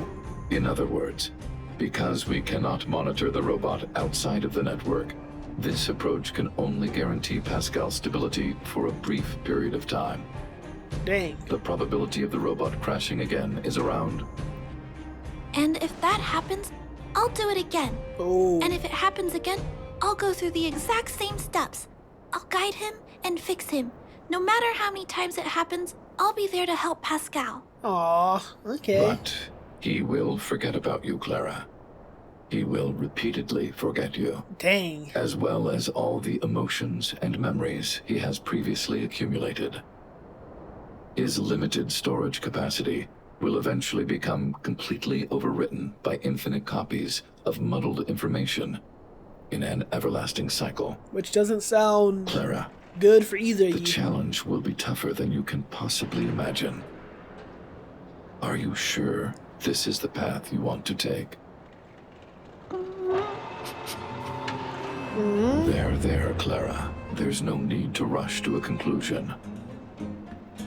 Speaker 5: In other words, because we cannot monitor the robot outside of the network, this approach can only guarantee Pascal's stability for a brief period of time.
Speaker 1: Dang.
Speaker 5: The probability of the robot crashing again is around.
Speaker 2: And if that happens, I'll do it again.
Speaker 1: Oh.
Speaker 2: And if it happens again, I'll go through the exact same steps. I'll guide him and fix him. No matter how many times it happens, I'll be there to help Pascal.
Speaker 1: Aw, okay.
Speaker 5: But he will forget about you, Clara. He will repeatedly forget you.
Speaker 1: Dang.
Speaker 5: As well as all the emotions and memories he has previously accumulated. His limited storage capacity will eventually become completely overwritten by infinite copies of muddled information in an everlasting cycle.
Speaker 1: Which doesn't sound
Speaker 5: Clara,
Speaker 1: good for either of
Speaker 5: the
Speaker 1: you.
Speaker 5: challenge will be tougher than you can possibly imagine. Are you sure this is the path you want to take? There, Clara. There's no need to rush to a conclusion.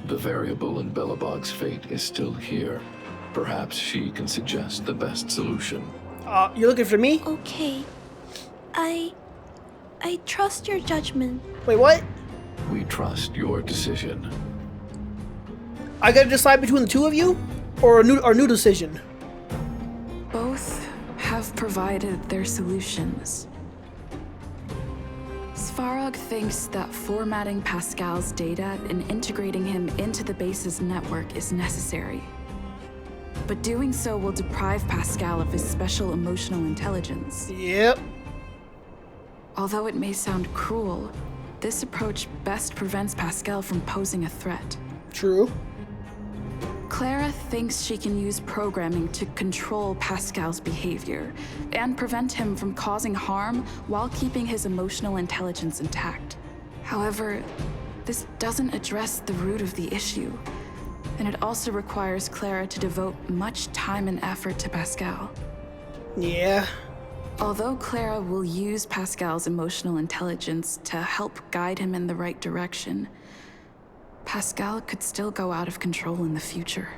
Speaker 5: The variable in Belobog's fate is still here. Perhaps she can suggest the best solution.
Speaker 1: You're looking for me?
Speaker 2: Okay. I trust your judgment.
Speaker 1: Wait, what?
Speaker 5: We trust your decision.
Speaker 1: I gotta decide between the two of you? Or a new decision?
Speaker 7: Both have provided their solutions. Svarog thinks that formatting Pascal's data and integrating him into the base's network is necessary. But doing so will deprive Pascal of his special emotional intelligence.
Speaker 1: Yep.
Speaker 7: Although it may sound cruel, this approach best prevents Pascal from posing a threat.
Speaker 1: True.
Speaker 7: Clara thinks she can use programming to control Pascal's behavior and prevent him from causing harm while keeping his emotional intelligence intact. However, this doesn't address the root of the issue, and it also requires Clara to devote much time and effort to Pascal.
Speaker 1: Yeah.
Speaker 7: Although Clara will use Pascal's emotional intelligence to help guide him in the right direction, Pascal could still go out of control in the future.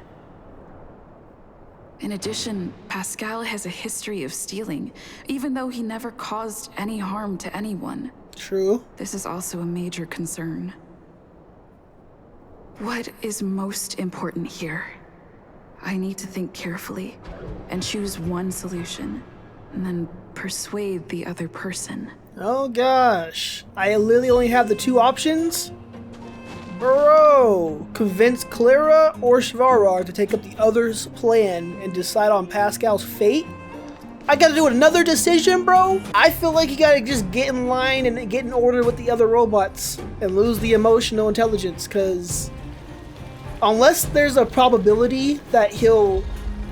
Speaker 7: In addition, Pascal has a history of stealing, even though he never caused any harm to anyone.
Speaker 1: True.
Speaker 7: This is also a major concern. What is most important here? I need to think carefully and choose one solution, and then persuade the other person.
Speaker 1: Oh gosh. I literally only have the two options? Bro! Convince Clara or Svarog to take up the other's plan and decide on Pascal's fate? I gotta do another decision, bro? I feel like you gotta just get in line and get in order with the other robots and lose the emotional intelligence, because unless there's a probability that he'll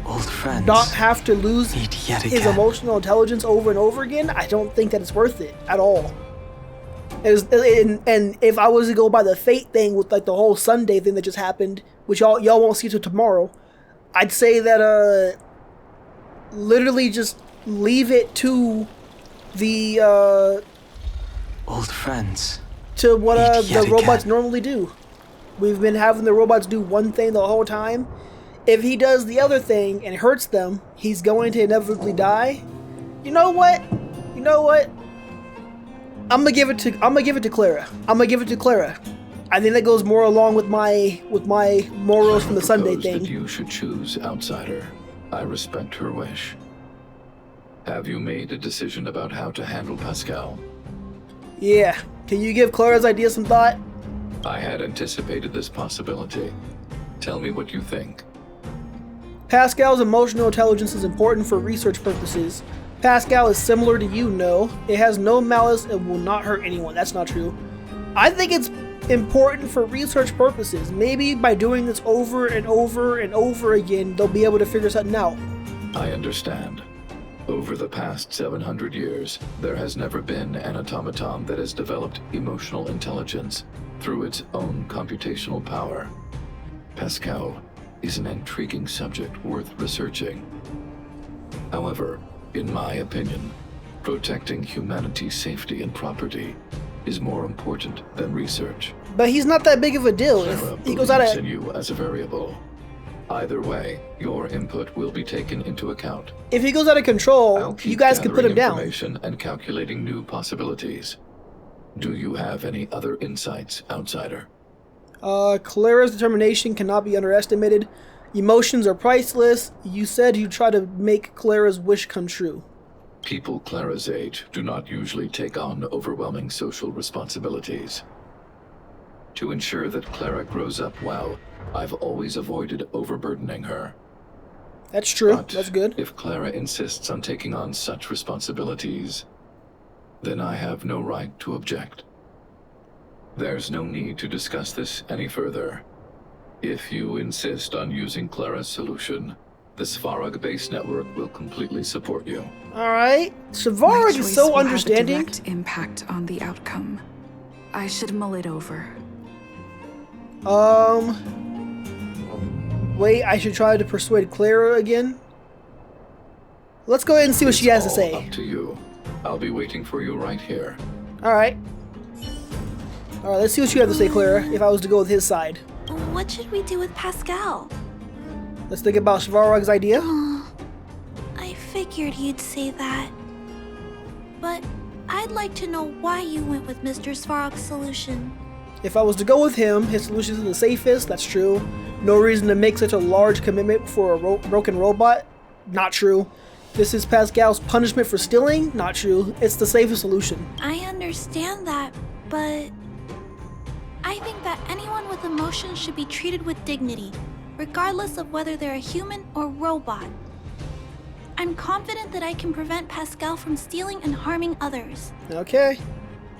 Speaker 8: Old friends.
Speaker 1: not have to lose
Speaker 8: Meet yet
Speaker 1: his
Speaker 8: again.
Speaker 1: emotional intelligence over and over again, I don't think that it's worth it at all. And if I was to go by the fate thing with like the whole Sunday thing that just happened, which y'all won't see till tomorrow, I'd say that literally just leave it to the
Speaker 8: Old friends.
Speaker 1: to what
Speaker 8: Meet yet
Speaker 1: the robots
Speaker 8: again.
Speaker 1: normally do. We've been having the robots do one thing the whole time. If he does the other thing and hurts them, he's going to inevitably die. You know what? I'm gonna give it to Clara. I think that goes more along with my morals from the Sunday
Speaker 5: Propose that
Speaker 1: thing.
Speaker 5: you should choose outsider. I respect her wish. Have you made a decision about how to handle Pascal?
Speaker 1: Yeah. Can you give Clara's idea some thought?
Speaker 5: I had anticipated this possibility. Tell me what you think.
Speaker 1: Pascal's emotional intelligence is important for research purposes. Pascal is similar to you, no. It has no malice and will not hurt anyone. That's not true. I think it's important for research purposes. Maybe by doing this over and over and over again, they'll be able to figure something out.
Speaker 5: I understand. Over the past 700 years, there has never been an automaton that has developed emotional intelligence through its own computational power. Pascal is an intriguing subject worth researching. However, in my opinion, protecting humanity's safety and property is more important than research.
Speaker 1: But he's not that big of a deal.
Speaker 5: Clara
Speaker 1: If he goes out
Speaker 5: believes
Speaker 1: of...
Speaker 5: in you as a variable. Either way, your input will be taken into account.
Speaker 1: If he goes out of
Speaker 5: I'll
Speaker 1: control,
Speaker 5: keep
Speaker 1: you guys can put him
Speaker 5: gathering
Speaker 1: down.
Speaker 5: information and calculating new possibilities. Do you have any other insights, outsider?
Speaker 1: Clara's determination cannot be underestimated. Emotions are priceless. You said you'd try to make Clara's wish come true.
Speaker 5: People Clara's age do not usually take on overwhelming social responsibilities. To ensure that Clara grows up well, I've always avoided overburdening her.
Speaker 1: That's true.
Speaker 5: But
Speaker 1: That's good.
Speaker 5: if Clara insists on taking on such responsibilities, then I have no right to object. There's no need to discuss this any further. If you insist on using Clara's solution, the Svarog-based network will completely support you.
Speaker 1: Alright.
Speaker 7: My
Speaker 1: Svarog is
Speaker 7: choice
Speaker 1: so
Speaker 7: will have a
Speaker 1: understanding.
Speaker 7: direct impact on the outcome. I should mull it over.
Speaker 1: Wait, I should try to persuade Clara again? Let's go ahead and see what she has to
Speaker 5: It's
Speaker 1: say.
Speaker 5: all up to you. I'll be waiting for you right here.
Speaker 1: Alright. Alright, let's see what you have to say, Clara, if I was to go with his side.
Speaker 2: What should we do with Pascal?
Speaker 1: Let's think about Svarog's idea.
Speaker 2: I figured you'd say that. But I'd like to know why you went with Mr. Svarog's solution.
Speaker 1: If I was to go with him, his solution is the safest, that's true. No reason to make such a large commitment for a broken robot, not true. This is Pascal's punishment for stealing, not true. It's the safest solution.
Speaker 2: I understand that, but I think that anyone with emotions should be treated with dignity, regardless of whether they're a human or robot. I'm confident that I can prevent Pascal from stealing and harming others.
Speaker 1: Okay.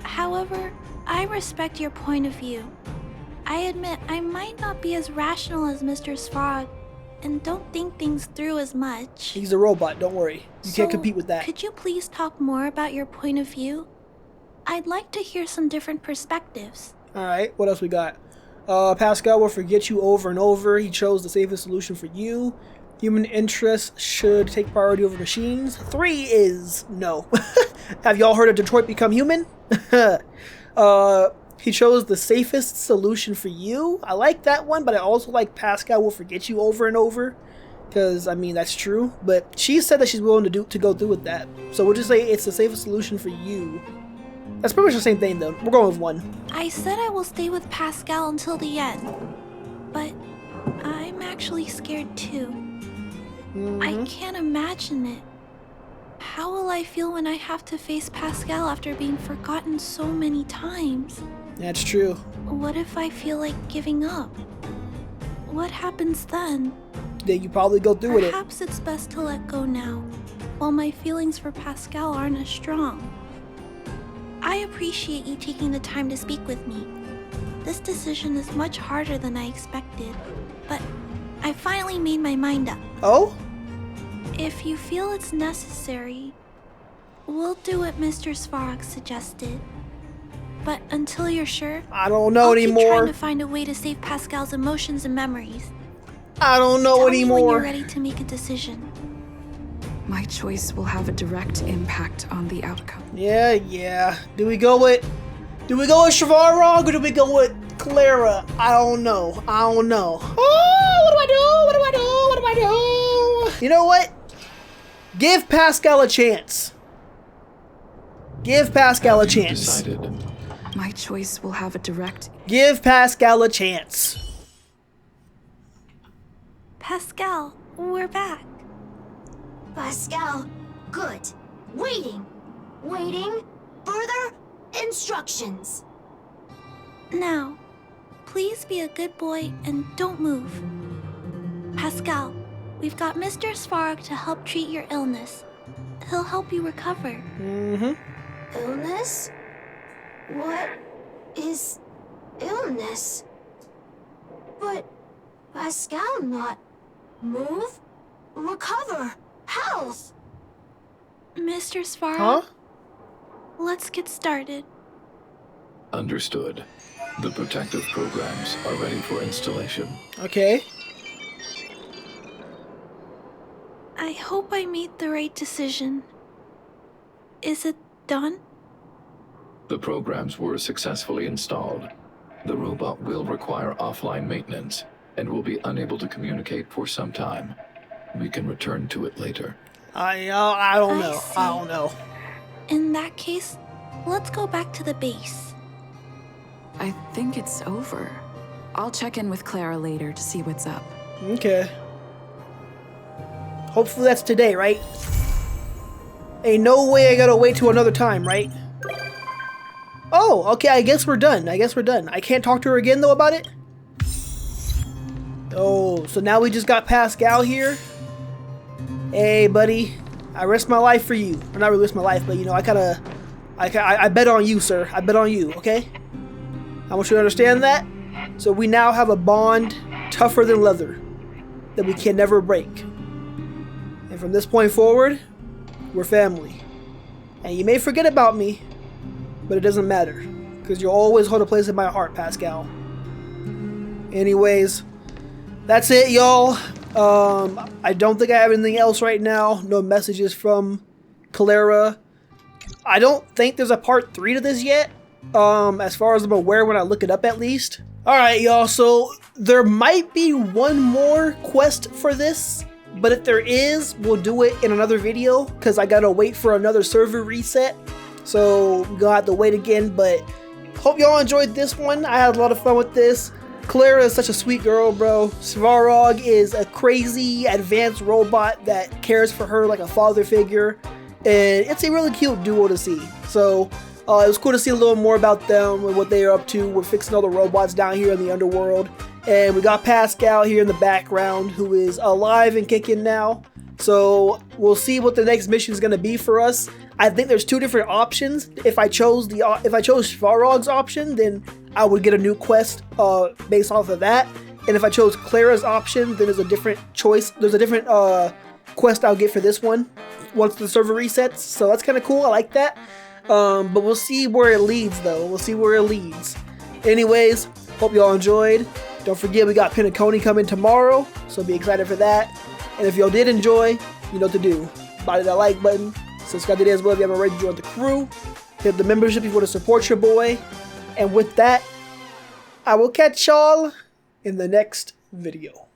Speaker 2: However, I respect your point of view. I admit I might not be as rational as Mr. Svarog and don't think things through as much.
Speaker 1: He's a robot, don't worry. You can't
Speaker 2: So,
Speaker 1: compete with that.
Speaker 2: Could you please talk more about your point of view? I'd like to hear some different perspectives.
Speaker 1: Alright, what else we got? Pascal will forget you over and over. He chose the safest solution for you. Human interests should take priority over machines. 3 is no. Have y'all heard of Detroit Become Human? He chose the safest solution for you. I like that one, but I also like Pascal will forget you over and over. Because, I mean, that's true. But she said that she's willing to go through with that. So we'll just say it's the safest solution for you. That's pretty much the same thing, though. We're going with 1.
Speaker 2: I said I will stay with Pascal until the end, but I'm actually scared too. I can't imagine it. How will I feel when I have to face Pascal after being forgotten so many times?
Speaker 1: That's true.
Speaker 2: What if I feel like giving up? What happens then?
Speaker 1: Then you probably go through with it.
Speaker 2: Perhaps it's best to let go now, while my feelings for Pascal aren't as strong. I appreciate you taking the time to speak with me. This decision is much harder than I expected, but I finally made my mind up.
Speaker 1: Oh?
Speaker 2: If you feel it's necessary, we'll do what Mr. Svarog suggested. But until you're sure,
Speaker 1: I don't know
Speaker 2: I'll
Speaker 1: anymore.
Speaker 2: keep trying to find a way to save Pascal's emotions and memories.
Speaker 1: I don't know
Speaker 2: Tell
Speaker 1: anymore.
Speaker 2: me when you're ready to make a decision.
Speaker 7: My choice will have a direct impact on the outcome.
Speaker 1: Yeah. Do we go with Svarog or do we go with Clara? I don't know. Oh, what do I do? You know what? Give Pascal a chance. Give Pascal a chance.
Speaker 5: Decided.
Speaker 7: My choice will have a direct...
Speaker 1: Give Pascal a chance.
Speaker 2: Pascal, we're back.
Speaker 4: Pascal, good. Waiting. Further instructions.
Speaker 2: Now, please be a good boy and don't move. Pascal, we've got Mr. Svarog to help treat your illness. He'll help you recover.
Speaker 4: Illness? What is illness? But Pascal not move, recover, health.
Speaker 2: Mr. Svarog,
Speaker 1: Huh?
Speaker 2: let's get started.
Speaker 5: Understood. The protective programs are ready for installation.
Speaker 1: Okay.
Speaker 2: I hope I made the right decision. Is it done?
Speaker 5: The programs were successfully installed. The robot will require offline maintenance and will be unable to communicate for some time. We can return to it later.
Speaker 1: I don't know.
Speaker 2: see.
Speaker 1: I don't know.
Speaker 2: In that case, let's go back to the base.
Speaker 7: I think it's over. I'll check in with Clara later to see what's up.
Speaker 1: Okay. Hopefully that's today, right? Ain't no way I gotta wait till another time, right? Oh, okay, I guess we're done. I can't talk to her again, though, about it? Oh, so now we just got Pascal here? Hey, buddy. I risked my life for you. Or not really risked my life, but, you know, I bet on you, sir. I bet on you, okay? I want you to understand that. So we now have a bond tougher than leather that we can never break. And from this point forward, we're family. And you may forget about me, but it doesn't matter, because you'll always hold a place in my heart, Pascal. Anyways, that's it, y'all. I don't think I have anything else right now. No messages from Clara. I don't think there's a part 3 to this yet. As far as I'm aware when I look it up, at least. Alright, y'all, so there might be one more quest for this. But if there is, we'll do it in another video, because I gotta wait for another server reset. So we're gonna have to wait again, but hope y'all enjoyed this one. I had a lot of fun with this. Clara is such a sweet girl, bro. Svarog is a crazy advanced robot that cares for her like a father figure. And it's a really cute duo to see. So it was cool to see a little more about them and what they are up to. We're fixing all the robots down here in the underworld. And we got Pascal here in the background, who is alive and kicking now. So we'll see what the next mission is going to be for us. I think there's 2 different options. If I chose Svarog's option, then I would get a new quest based off of that. And if I chose Clara's option, then there's a different choice. There's a different quest I'll get for this one once the server resets. So that's kind of cool. I like that. But we'll see where it leads, though. We'll see where it leads. Anyways, hope y'all enjoyed. Don't forget, we got Pinaconi coming tomorrow, so be excited for that. And if y'all did enjoy, you know what to do. Body that like button, subscribe today as well if you haven't already joined the crew. Hit the membership if you want to support your boy. And with that, I will catch y'all in the next video.